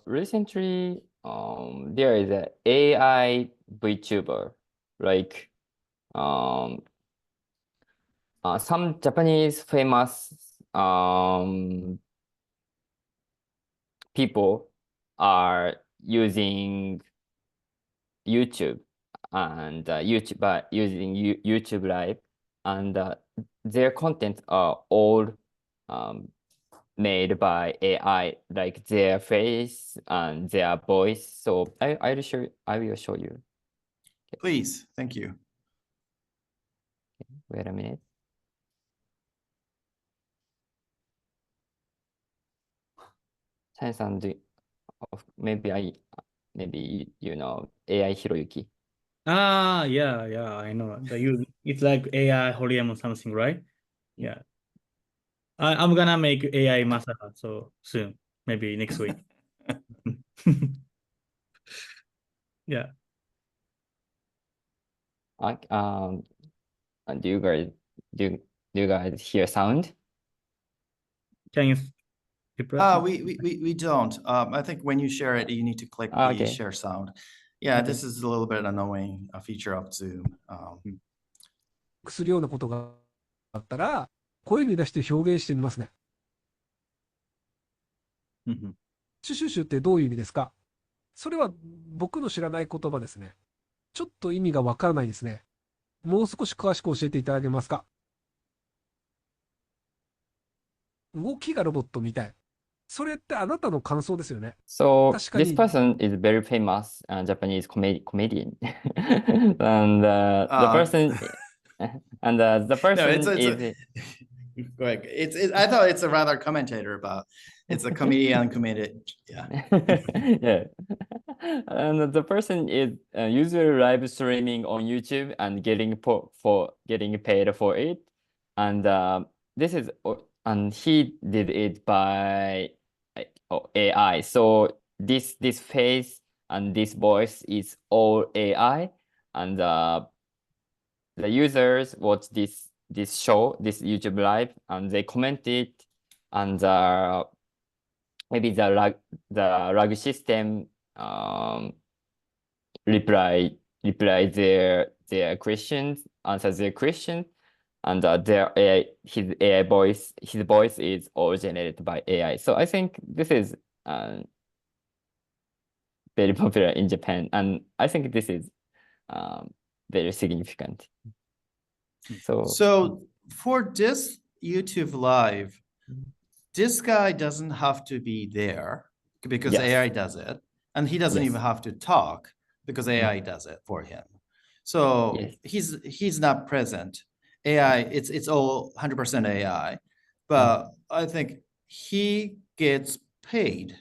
Recently, there is an AI VTuber, like some Japanese famous people are using YouTube and YouTube by using YouTube Live, and their content are all made by AI, like their face and their voice. So I will show you. Please, thank you. Wait a minute. Chaen-san, maybe you know AI Hiroyuki. Yeah, I know. It's like AI Horiyama or something, right? Yeah. I'm gonna make AI Masaha so soon, maybe next week. Yeah. Do you guys hear sound? Can you We don't. I think when you share it, you need to click the Okay. share sound. Yeah, Okay. this is a little bit annoying feature of Zoom. するようなことがあったら、声に出して表現してみますね。シュシュシュってどういう意味ですか？それは僕の知らない言葉ですね。ちょっと意味がわからないですね。もう少し詳しく教えていただけますか？動きがロボットみたい。それってあなたの感想ですよね。 So 確か this に、 person is very famous Japanese comedian, and the person and the No, person it's is like I thought it's a rather commentator, but it's a comedian comedian. Yeah. yeah, and the person is usually live streaming on YouTube and getting getting paid for it, and this is and he did it by AI. So this face and this voice is all AI, and the users watch this show, this YouTube live, and they comment it, and maybe the RAG system reply their questions, answers their questions, and their AI, his voice is all generated by AI. So I think this is very popular in Japan, and I think this is very significant. So for this YouTube live, this guy doesn't have to be there because Yes. AI does it, and he doesn't Yes. even have to talk because AI does it for him. So Yes. he's not present. AI, it's all 100% AI, but I think he gets paid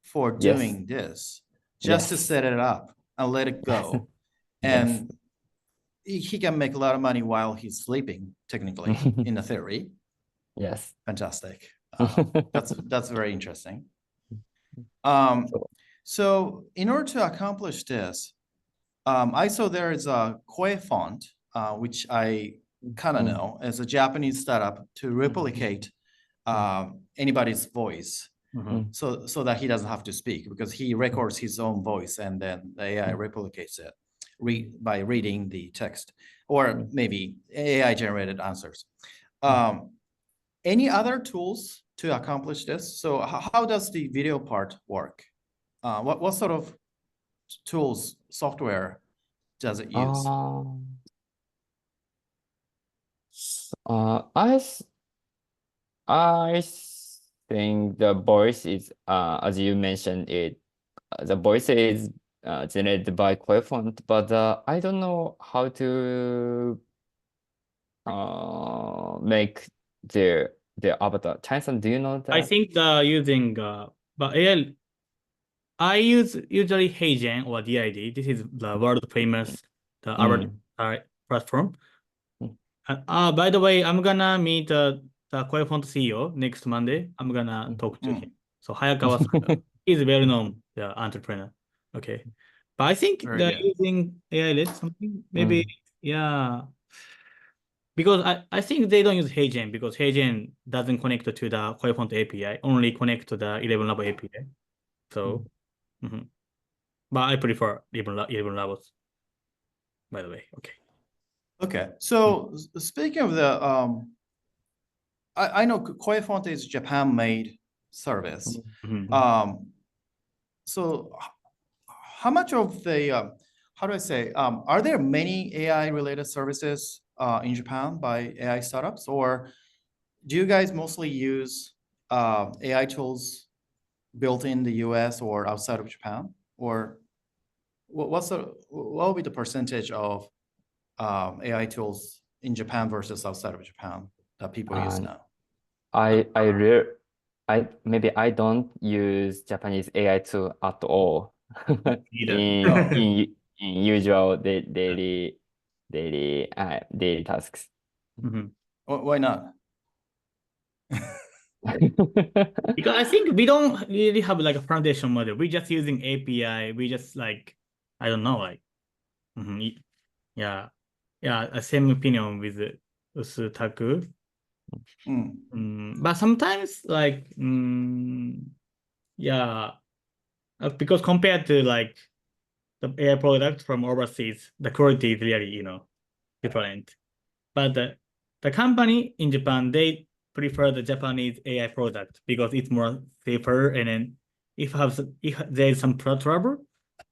for doing this just to set it up and let it go. And he can make a lot of money while he's sleeping, technically, in the theory. Yes. Fantastic. That's very interesting. So in order to accomplish this, I saw there is a Koi font, which I kind of know as a Japanese startup to replicate anybody's voice, so that he doesn't have to speak, because he records his own voice and then the AI replicates it by reading the text, or maybe AI generated answers. Any other tools to accomplish this? So how does the video part work? What sort of tools, software does it use? I think the voice is, as you mentioned it, the voice is generated by Koi font, but I don't know how to make their avatar. Chaen-san, do you know that? I think using but AI, I use usually Heijen or DID. This is the world famous avatar platform. By the way, I'm gonna meet the Koi font CEO next Monday. I'm gonna talk to him. So Hayakawa-san, he's well known entrepreneur. Okay, but I think Very they're good. using AI-led something. Maybe because I think they don't use Heijen because Heijen doesn't connect to the Koi font API, only connect to the 11 Labo API. So, but I prefer 11 Labos. By the way, okay. Okay, so speaking of the, I know Koi font is Japan-made service. So how much of the, how do I say, are there many AI-related services in Japan by AI startups, or do you guys mostly use AI tools built in the US or outside of Japan? Or what will be the percentage of AI tools in Japan versus outside of Japan that people use now? Maybe I don't use Japanese AI tool at all in usual daily tasks. Why not? Because I think we don't really have like a foundation model. We're just using API. We just like, I don't know, like, same opinion with Usutaku. But sometimes like yeah, because compared to like the AI product from overseas, the quality is really different. But the company in Japan, they prefer the Japanese AI product because it's more safer. And then if there's some trouble,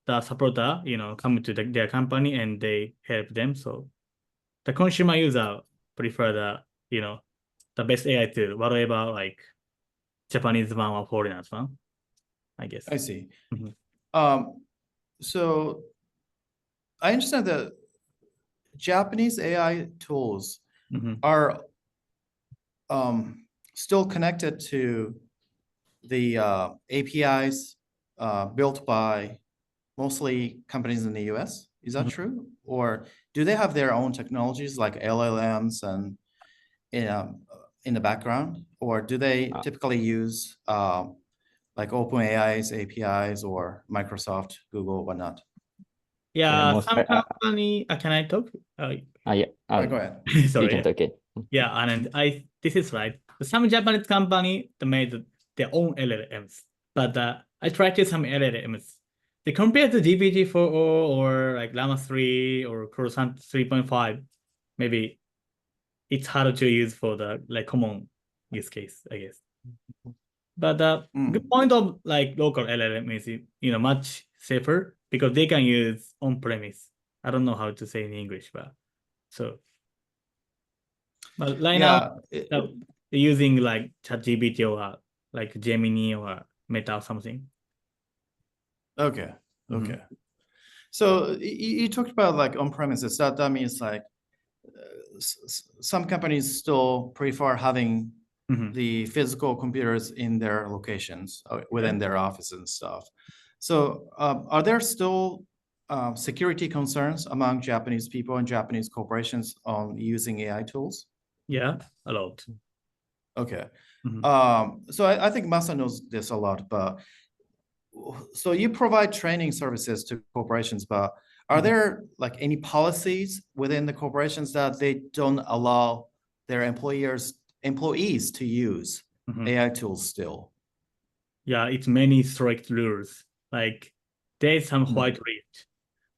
the supporter, come to their company and they help them. So the consumer user prefer the best AI tool, whatever like Japanese one or foreigners one, I guess. I see. So I understand that Japanese AI tools are still connected to the APIs built by mostly companies in the US. Is that true? Or do they have their own technologies like LLMs and in the background? Or do they typically use like OpenAI's APIs or Microsoft, Google, whatnot? Yeah, some company, can I talk? Yeah. Go ahead. Sorry. You can talk it. Yeah, and this is right. Some Japanese company they made their own LLMs, but I tried to some LLMs. They compare to GPT-4 or like Llama 3 or Coruscant 3.5. Maybe it's harder to use for the like common use case, I guess. But the good point of like local LLM is much safer because they can use on premise. I don't know how to say in English, but so. But right now, they're using like ChatGPT or like Gemini or Meta or something. Okay. Okay. So you talked about like on-premises. That means like some companies still prefer having the physical computers in their locations within their office and stuff. So are there still security concerns among Japanese people and Japanese corporations on using AI tools? Yeah, a lot. Okay. So I think Masa knows this a lot, but so you provide training services to corporations, but are there like any policies within the corporations that they don't allow their employees to use AI tools still? Yeah, it's many strict rules. Like there's some white list.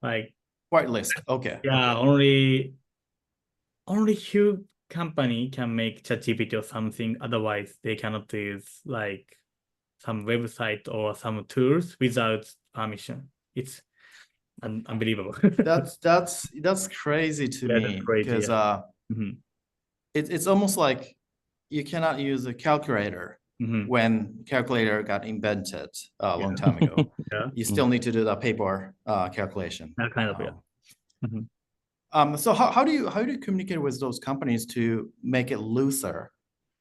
Like white list. Okay. Yeah, only few company can make ChatGPT or something. Otherwise, they cannot use like some website or some tools without permission. It's unbelievable. That's crazy to me because it's almost like you cannot use a calculator when calculator got invented a long time ago. You still need to do the paper calculation. That kind of So how do you communicate with those companies to make it looser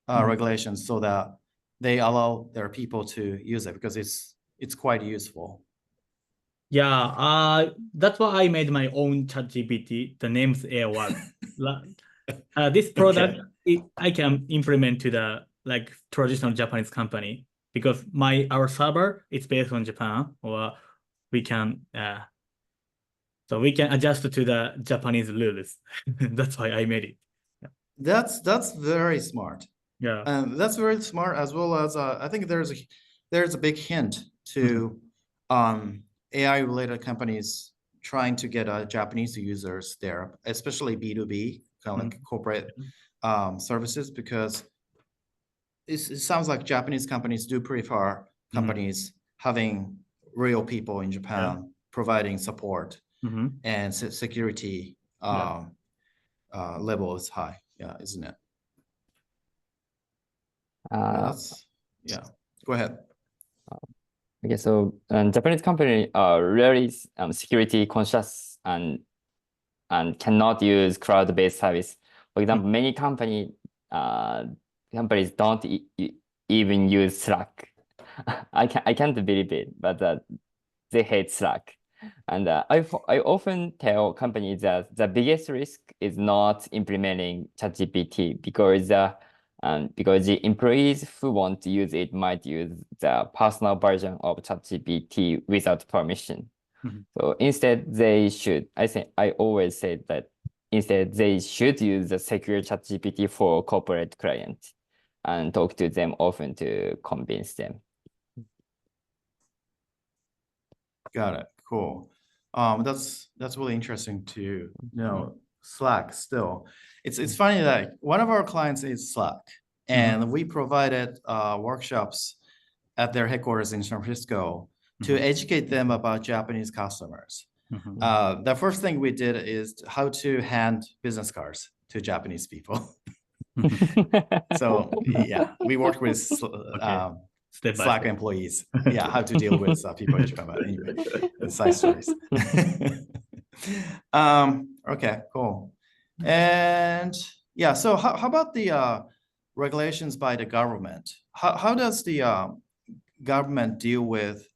regulations so that they allow their people to use it, because it's quite useful? Yeah, that's why I made my own ChatGPT. The name's Airwalk. This product I can implement to the like traditional Japanese company because our server is based on Japan, or we can so we can adjust to the Japanese rules. That's why I made it. Yeah. That's very smart. Yeah, and that's very smart, as well as I think there's a big hint to AI related companies trying to get Japanese users there, especially B2B, kind of like corporate services, because it sounds like Japanese companies do prefer companies having real people in Japan providing support and security level is high. Yeah, isn't it? Go ahead. Okay, so Japanese company are really security conscious and cannot use cloud-based service. For example, many companies don't even use Slack. I can't believe it, but they hate Slack. And I often tell companies that the biggest risk is not implementing ChatGPT because the employees who want to use it might use the personal version of ChatGPT without permission. So instead, they should. I always say that instead, they should use the secure ChatGPT for corporate clients and talk to them often to convince them. Got it. Cool. That's really interesting to know Slack still. It's funny that one of our clients is Slack, and we provided workshops at their headquarters in San Francisco to educate them about Japanese customers. The first thing we did is how to hand business cards to Japanese people. So yeah, we worked with Slack employees. Yeah, how to deal with people in Japan. But anyway, side stories. Okay, cool. And yeah, so how about the regulations by the government? How does the government deal with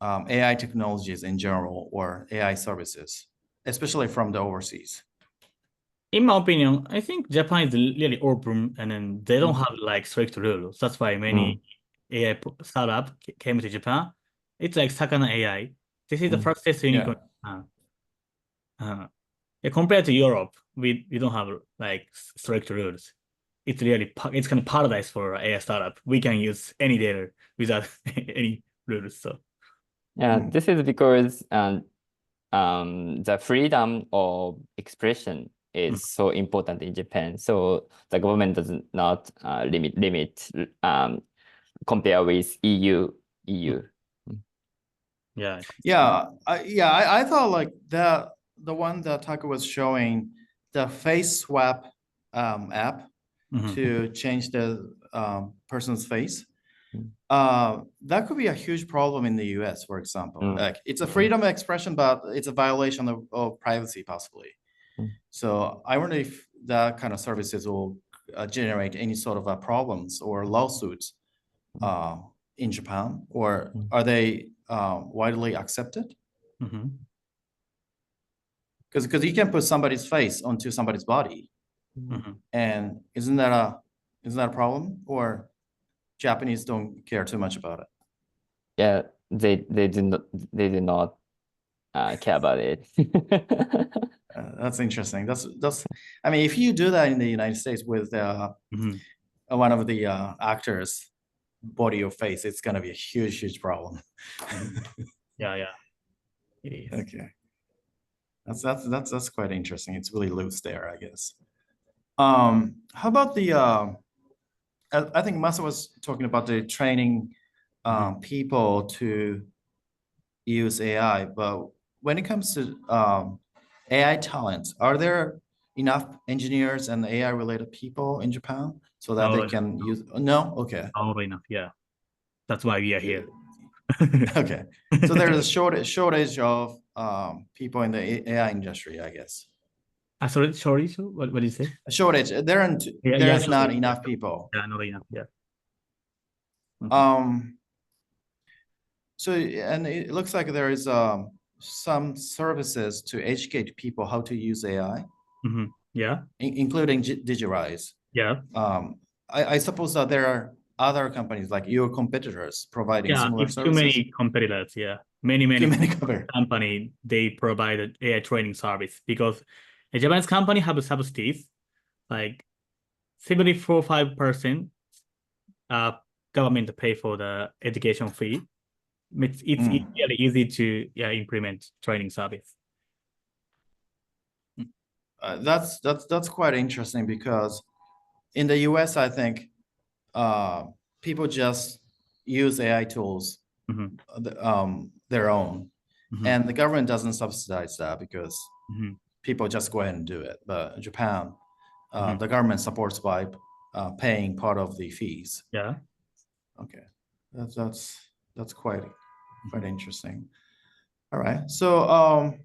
AI technologies in general or AI services, especially from the overseas? In my opinion, I think Japan is really open, and then they don't have like strict rules. That's why many AI startup came to Japan. It's like Sakana AI. This is the first test unicorn. Compared to Europe, we don't have like strict rules. It's really it's kind of paradise for AI startup. We can use any data without any rules. So yeah, this is because the freedom of expression is so important in Japan. So the government does not limit compare with EU. Yeah. I thought like the one that Taka was showing, the face swap app to change the person's face. That could be a huge problem in the US, for example. Like it's a freedom of expression, but it's a violation of privacy possibly. So I wonder if that kind of services will generate any sort of problems or lawsuits in Japan, or are they widely accepted? Because you can put somebody's face onto somebody's body, and isn't that a problem? Or Japanese don't care too much about it? Yeah, they do not care about it. That's interesting. That's. I mean, if you do that in the United States with one of the actors' body or face, it's gonna be a huge problem. Yeah. It is. Okay. That's quite interesting. It's really loose there, I guess. How about the? I think Masa was talking about the training people to use AI, but when it comes to AI talents, are there enough engineers and AI related people in Japan so that they can use? No, okay. Not enough. Yeah, that's why we are here. Okay, so there's a shortage of people in the AI industry, I guess. Sorry, what did you say? A shortage. There's not enough people. Yeah, not enough. Yeah. So, and it looks like there is some services to educate people how to use AI. Yeah. Including Digirise. Yeah. I suppose that there are other companies like your competitors providing similar services. Too many competitors. Yeah. Many company they provide an AI training service because a Japanese company have subsidies like 75% government pay for the education fee. It's really easy to implement training service. That's quite interesting because in the US, I think people just use AI tools their own, and the government doesn't subsidize that because people just go ahead and do it. But in Japan, the government supports by paying part of the fees. Yeah. Okay, that's quite interesting. All right, so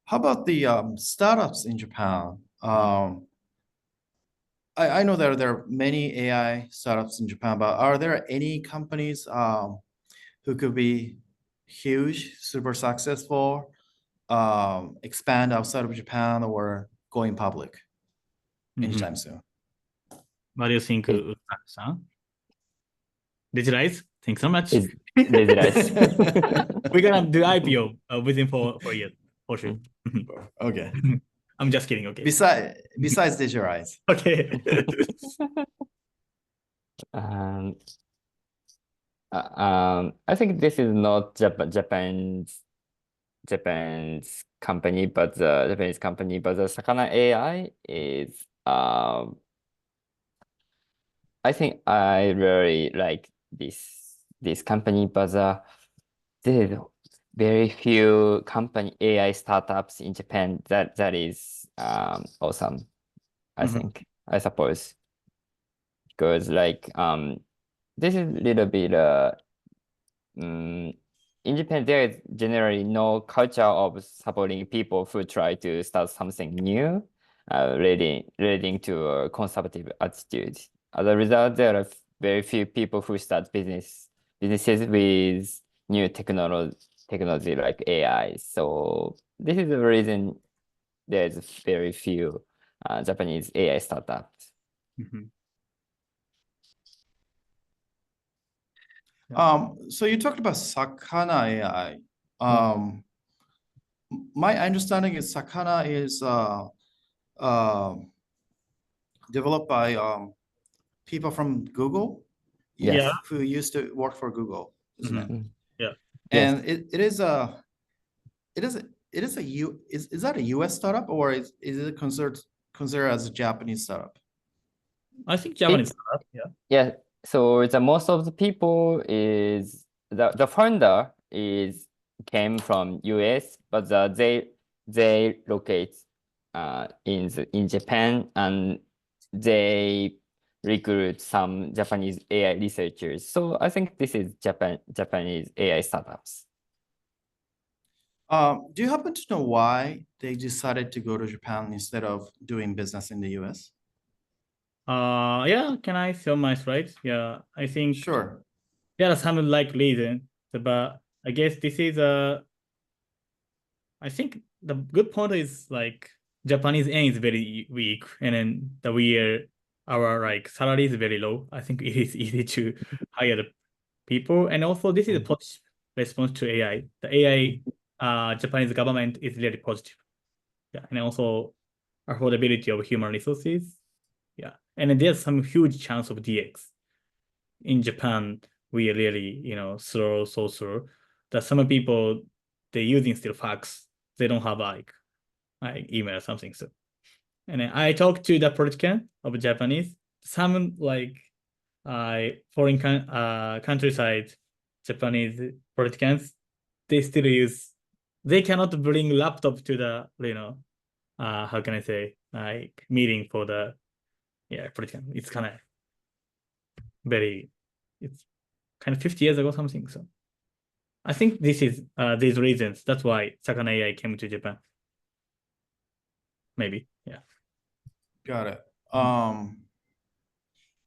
how about the startups in Japan? I know there are many AI startups in Japan, but are there any companies who could be huge, super successful, expand outside of Japan or going public anytime soon? What do you think, Usui-san? Digirise? Thanks so much. Digirise. We're gonna do IPO within 4 years, for sure. Okay. I'm just kidding. Okay. Besides Digirise. Okay. I think this is not Japan's company, but the Japanese company, but the Sakana AI is I think I really like this company, but there's very few company AI startups in Japan that is awesome. I think, I suppose, because like this is a little bit in Japan there is generally no culture of supporting people who try to start something new, leading to a conservative attitude. As a result, there are very few people who start businesses with new technology like AI. So this is the reason there's very few Japanese AI startups. So you talked about Sakana AI. My understanding is Sakana is developed by people from Google. Yes. Who used to work for Google, isn't it? Yeah. And is that a US startup, or is it considered as a Japanese startup? I think Japanese startup. Yeah. So the most of the people is the founder came from US, but they locate in Japan, and they recruit some Japanese AI researchers. So I think this is Japanese AI startups. Do you happen to know why they decided to go to Japan instead of doing business in the US? Yeah, can I show my slides? Yeah, I think Sure. there are some like reasons, but I guess this is I think the good point is like Japanese yen is very weak, and then our like salary is very low. I think it is easy to hire the people, and also this is a positive response to AI. The AI, Japanese government is really positive. Yeah, and also affordability of human resources. Yeah, and then there's some huge chance of DX. In Japan, we are really, so slow that some people, they're using still fax. They don't have like email or something. So, and then I talked to the politician of Japanese. Some like foreign countryside Japanese politicians, they cannot bring laptop to the, how can I say, like meeting for the, politician. It's kind of it's kind of 50 years ago something. So I think this is these reasons. That's why Sakana AI came to Japan. Maybe, yeah. Got it.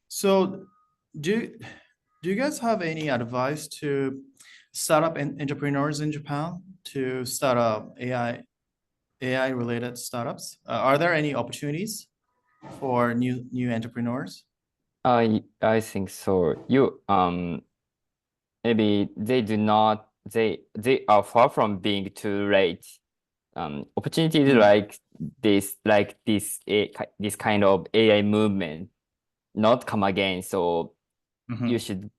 So do you guys have any advice to startup entrepreneurs in Japan to start up AI related startups? Are there any opportunities for new entrepreneurs? I think so. Maybe they are far from being too late. Opportunities like this kind of AI movement not come again. So you should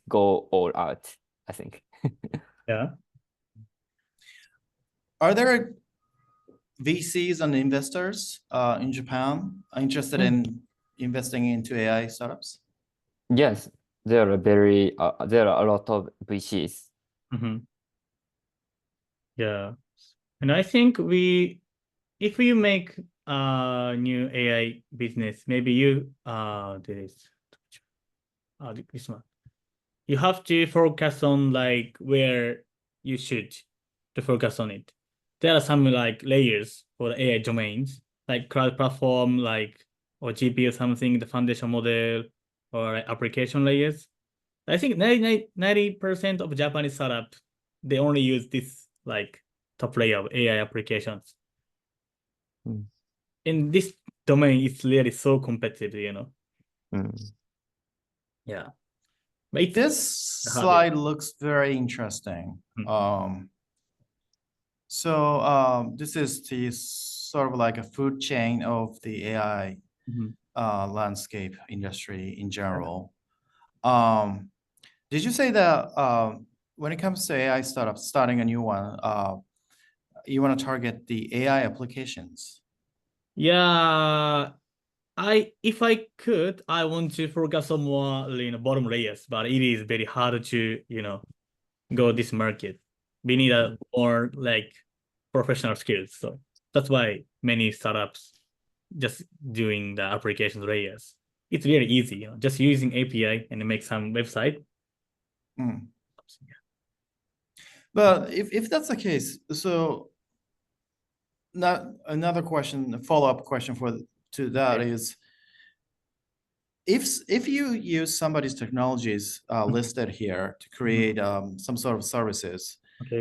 go all out, I think. Yeah. Are there VCs and investors in Japan interested in investing into AI startups? Yes, there are a lot of VCs. Yeah, and I think if you make a new AI business, maybe this one. You have to focus on like where you should to focus on it. There are some like layers for the AI domains, like cloud platform, or GPU something, the foundation model, or application layers. I think 90% of Japanese startups, they only use this like top layer of AI applications. In this domain, it's really so competitive, Yeah. But this slide looks very interesting. So this is the sort of like a food chain of the AI landscape industry in general. Did you say that when it comes to AI startups, starting a new one, you want to target the AI applications? Yeah, if I could, I want to focus on more, bottom layers, but it is very hard to, go this market. We need a more like professional skills. So that's why many startups just doing the applications layers. It's very easy, just using API and make some website. But if that's the case, so not another question, a follow-up question to that is, if you use somebody's technologies listed here to create some sort of services,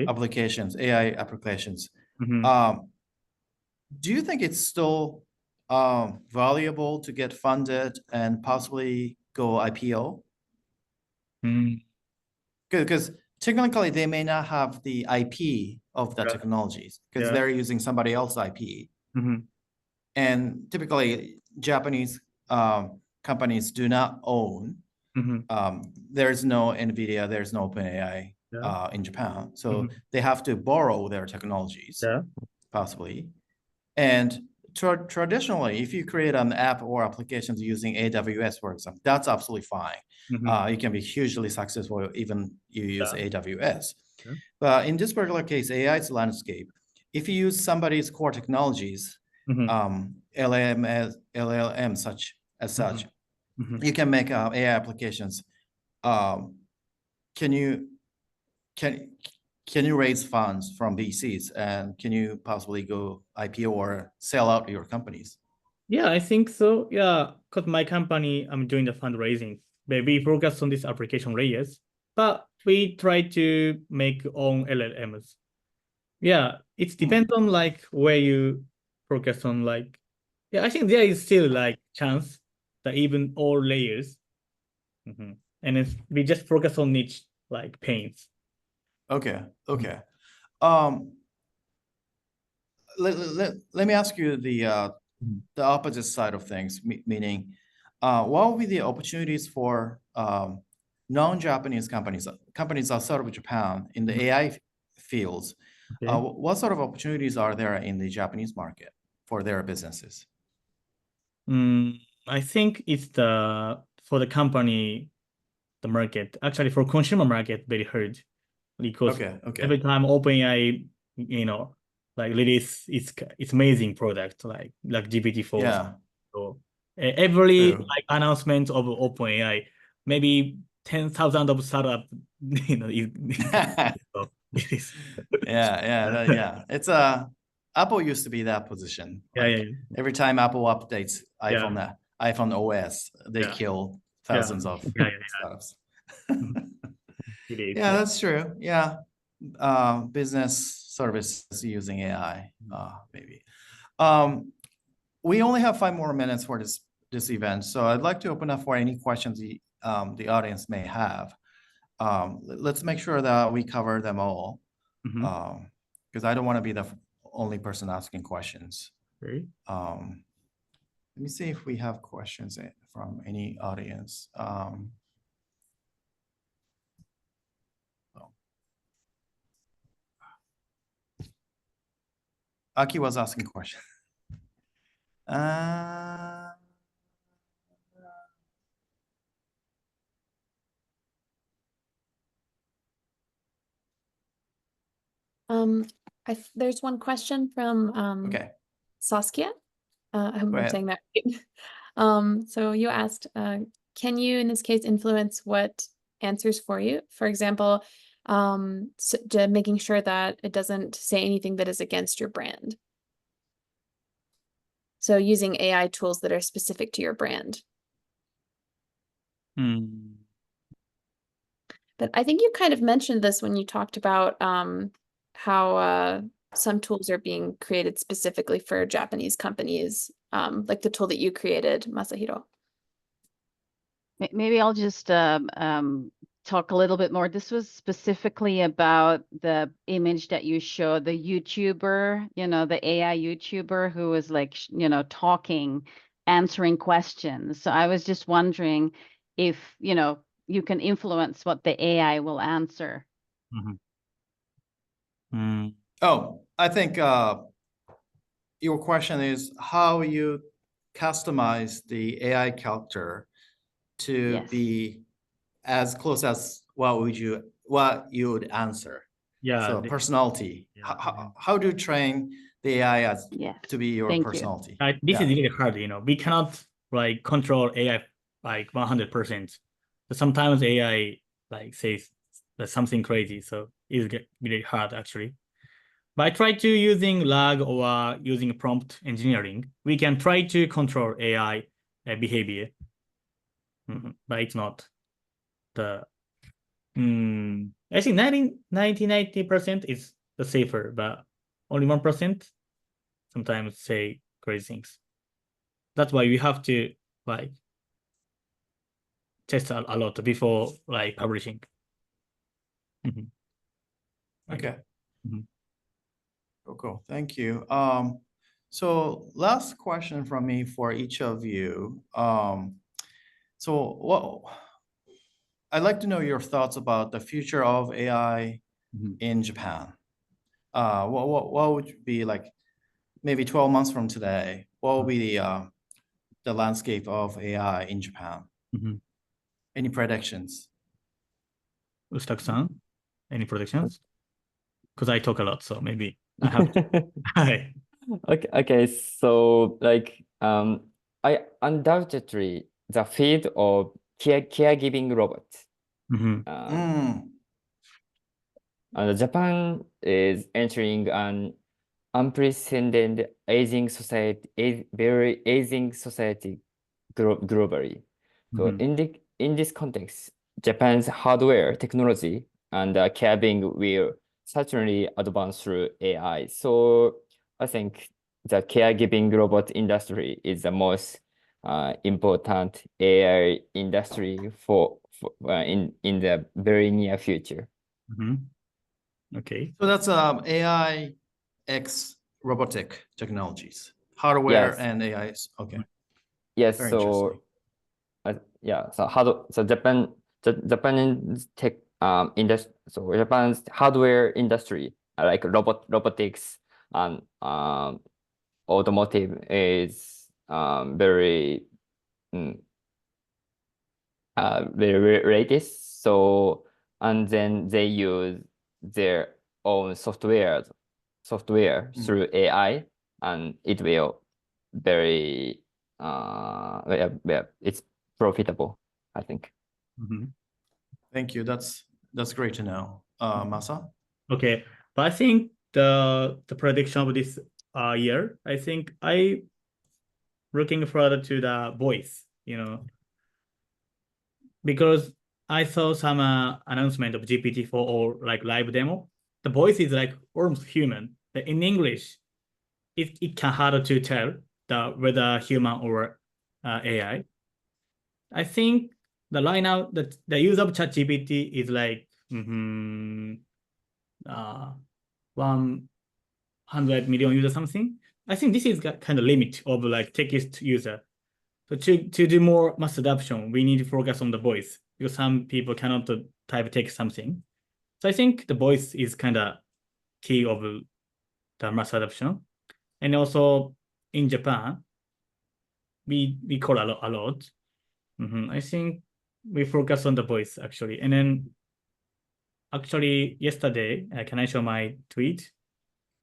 applications, AI applications, do you think it's still valuable to get funded and possibly go IPO? Because technically they may not have the IP of the technologies because they're using somebody else's IP. And typically Japanese companies do not own. There's no NVIDIA, there's no OpenAI in Japan. So they have to borrow their technologies, possibly. And traditionally, if you create an app or applications using AWS, for example, that's absolutely fine. You can be hugely successful even you use AWS. But in this particular case, AI's landscape, if you use somebody's core technologies, LLM such, you can make AI applications. Can you raise funds from VCs, and can you possibly go IPO or sell out your companies? Yeah, I think so. Yeah, because my company, I'm doing the fundraising. We focus on these application layers, but we try to make own LLMs. Yeah, it depends on like where you focus on. Like, yeah, I think there is still like chance that even all layers, and we just focus on niche like pains. Okay. Let me ask you the opposite side of things, meaning what will be the opportunities for non-Japanese companies outside of Japan in the AI fields? What sort of opportunities are there in the Japanese market for their businesses? I think it's for the company, the market. Actually, for consumer market, very hard. Because every time OpenAI, like release it's amazing product like GPT-4. So every like announcement of OpenAI, maybe 10,000 of startup, It's Apple used to be that position. Every time Apple updates iPhone OS, they kill thousands of startups. Yeah, that's true. Yeah. Business services using AI, maybe. We only have 5 more minutes for this event, so I'd like to open up for any questions the audience may have. Let's make sure that we cover them all, because I don't want to be the only person asking questions. Let me see if we have questions from any audience. Aki was asking questions. There's one question from Saskia. I hope I'm saying that right. So you asked, can you, in this case, influence what answers for you? For example, making sure that it doesn't say anything that is against your brand. So using AI tools that are specific to your brand. But I think you kind of mentioned this when you talked about how some tools are being created specifically for Japanese companies, like the tool that you created, Masahiro. Maybe I'll just talk a little bit more. This was specifically about the image that you showed, the YouTuber, the AI YouTuber who was like, talking, answering questions. So I was just wondering if, you can influence what the AI will answer. Oh, I think your question is how you customize the AI character to be as close as what you would answer. Yeah. So personality. How do you train the AI to be your personality? This is really hard, We cannot like control AI like 100%. But sometimes AI like says something crazy, so it's really hard actually. By try to using lag or using prompt engineering, we can try to control AI behavior. But it's not the I think 90% is the safer, but only 1% sometimes say crazy things. That's why we have to like test a lot before like publishing. Okay. Cool. Thank you. So last question from me for each of you. I'd like to know your thoughts about the future of AI in Japan. What would be like maybe 12 months from today? What will be the landscape of AI in Japan? Any predictions? Ustak-san, any predictions? Because I talk a lot, so maybe I have to. Okay. So like I undoubtedly the field of caregiving robots. And Japan is entering an unprecedented aging society, very aging society globally. So in this context, Japan's hardware technology and caregiving will certainly advance through AI. So I think the caregiving robot industry is the most important AI industry for in the very near future. Okay. So that's AI X robotic technologies, hardware and AIs. Okay. Yes. Very so so Japanese tech industry. So Japan's hardware industry, like robotics and automotive, is very very latest. So and then they use their own software through AI, and it will very it's profitable, I think. Thank you. That's great to know. Masa? Okay, but I think the prediction of this year, I think I looking further to the voice, because I saw some announcement of GPT-4 or like live demo. The voice is like almost human. But in English, it can hard to tell whether human or AI. I think right now the use of ChatGPT is like 100 million users something. I think this is kind of limit of like text user. So to do more mass adoption, we need to focus on the voice because some people cannot type text something. So I think the voice is kind of key of the mass adoption. And also in Japan, we call a lot. I think we focus on the voice actually. And then actually yesterday, can I show my tweet?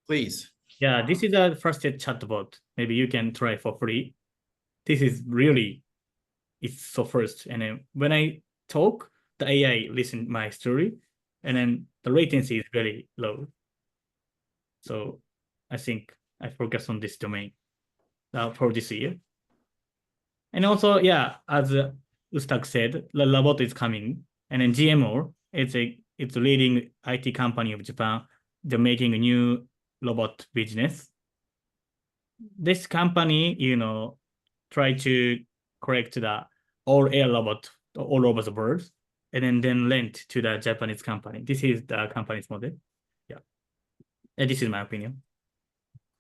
Please. Yeah, this is the first chatbot. Maybe you can try for free. This is really, it's so first. And then when I talk, the AI listen my story, and then the latency is very low. So I think I focus on this domain for this year. And also, yeah, as Ustak said, the robot is coming, and then GMO, it's a leading IT company of Japan. They're making a new robot business. This company, try to correct the all air robot all over the world. and then lent to the Japanese company. This is the company's model. Yeah. And this is my opinion.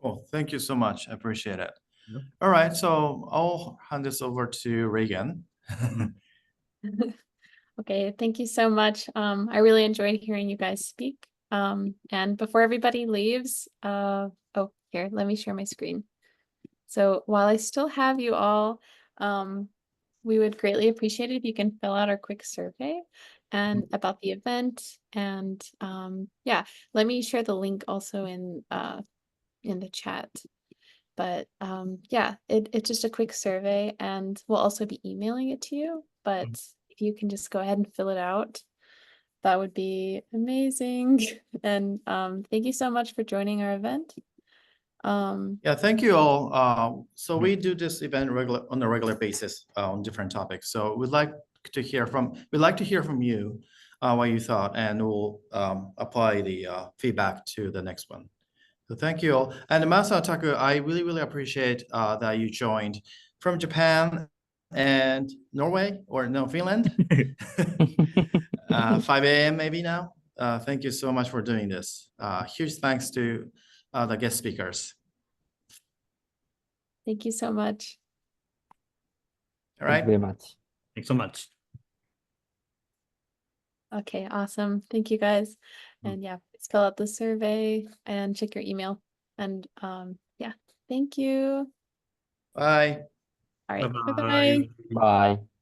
Cool. Thank you so much. I appreciate it. Yeah. All right. So I'll hand this over to Reagan. Okay, thank you so much. I really enjoyed hearing you guys speak. And before everybody leaves, oh, here, let me share my screen. So while I still have you all, we would greatly appreciate it if you can fill out our quick survey and about the event. And yeah, let me share the link also in the chat. But yeah, it's just a quick survey, and we'll also be emailing it to you. But if you can just go ahead and fill it out, that would be amazing. And thank you so much for joining our event. Yeah, thank you all. So we do this event on a regular basis on different topics. So we'd like to hear from you what you thought, and we'll apply the feedback to the next one. So thank you all. And Masahiro, I really appreciate that you joined from Japan and Norway, or no, Finland. 5 a.m. maybe now. Thank you so much for doing this. Huge thanks to the guest speakers. Thank you so much. All right. Thank you very much. Thanks so much. Okay, awesome. Thank you guys. And yeah, please fill out the survey and check your email. And yeah, thank you. Bye. All right, Bye-bye. bye-bye. Bye.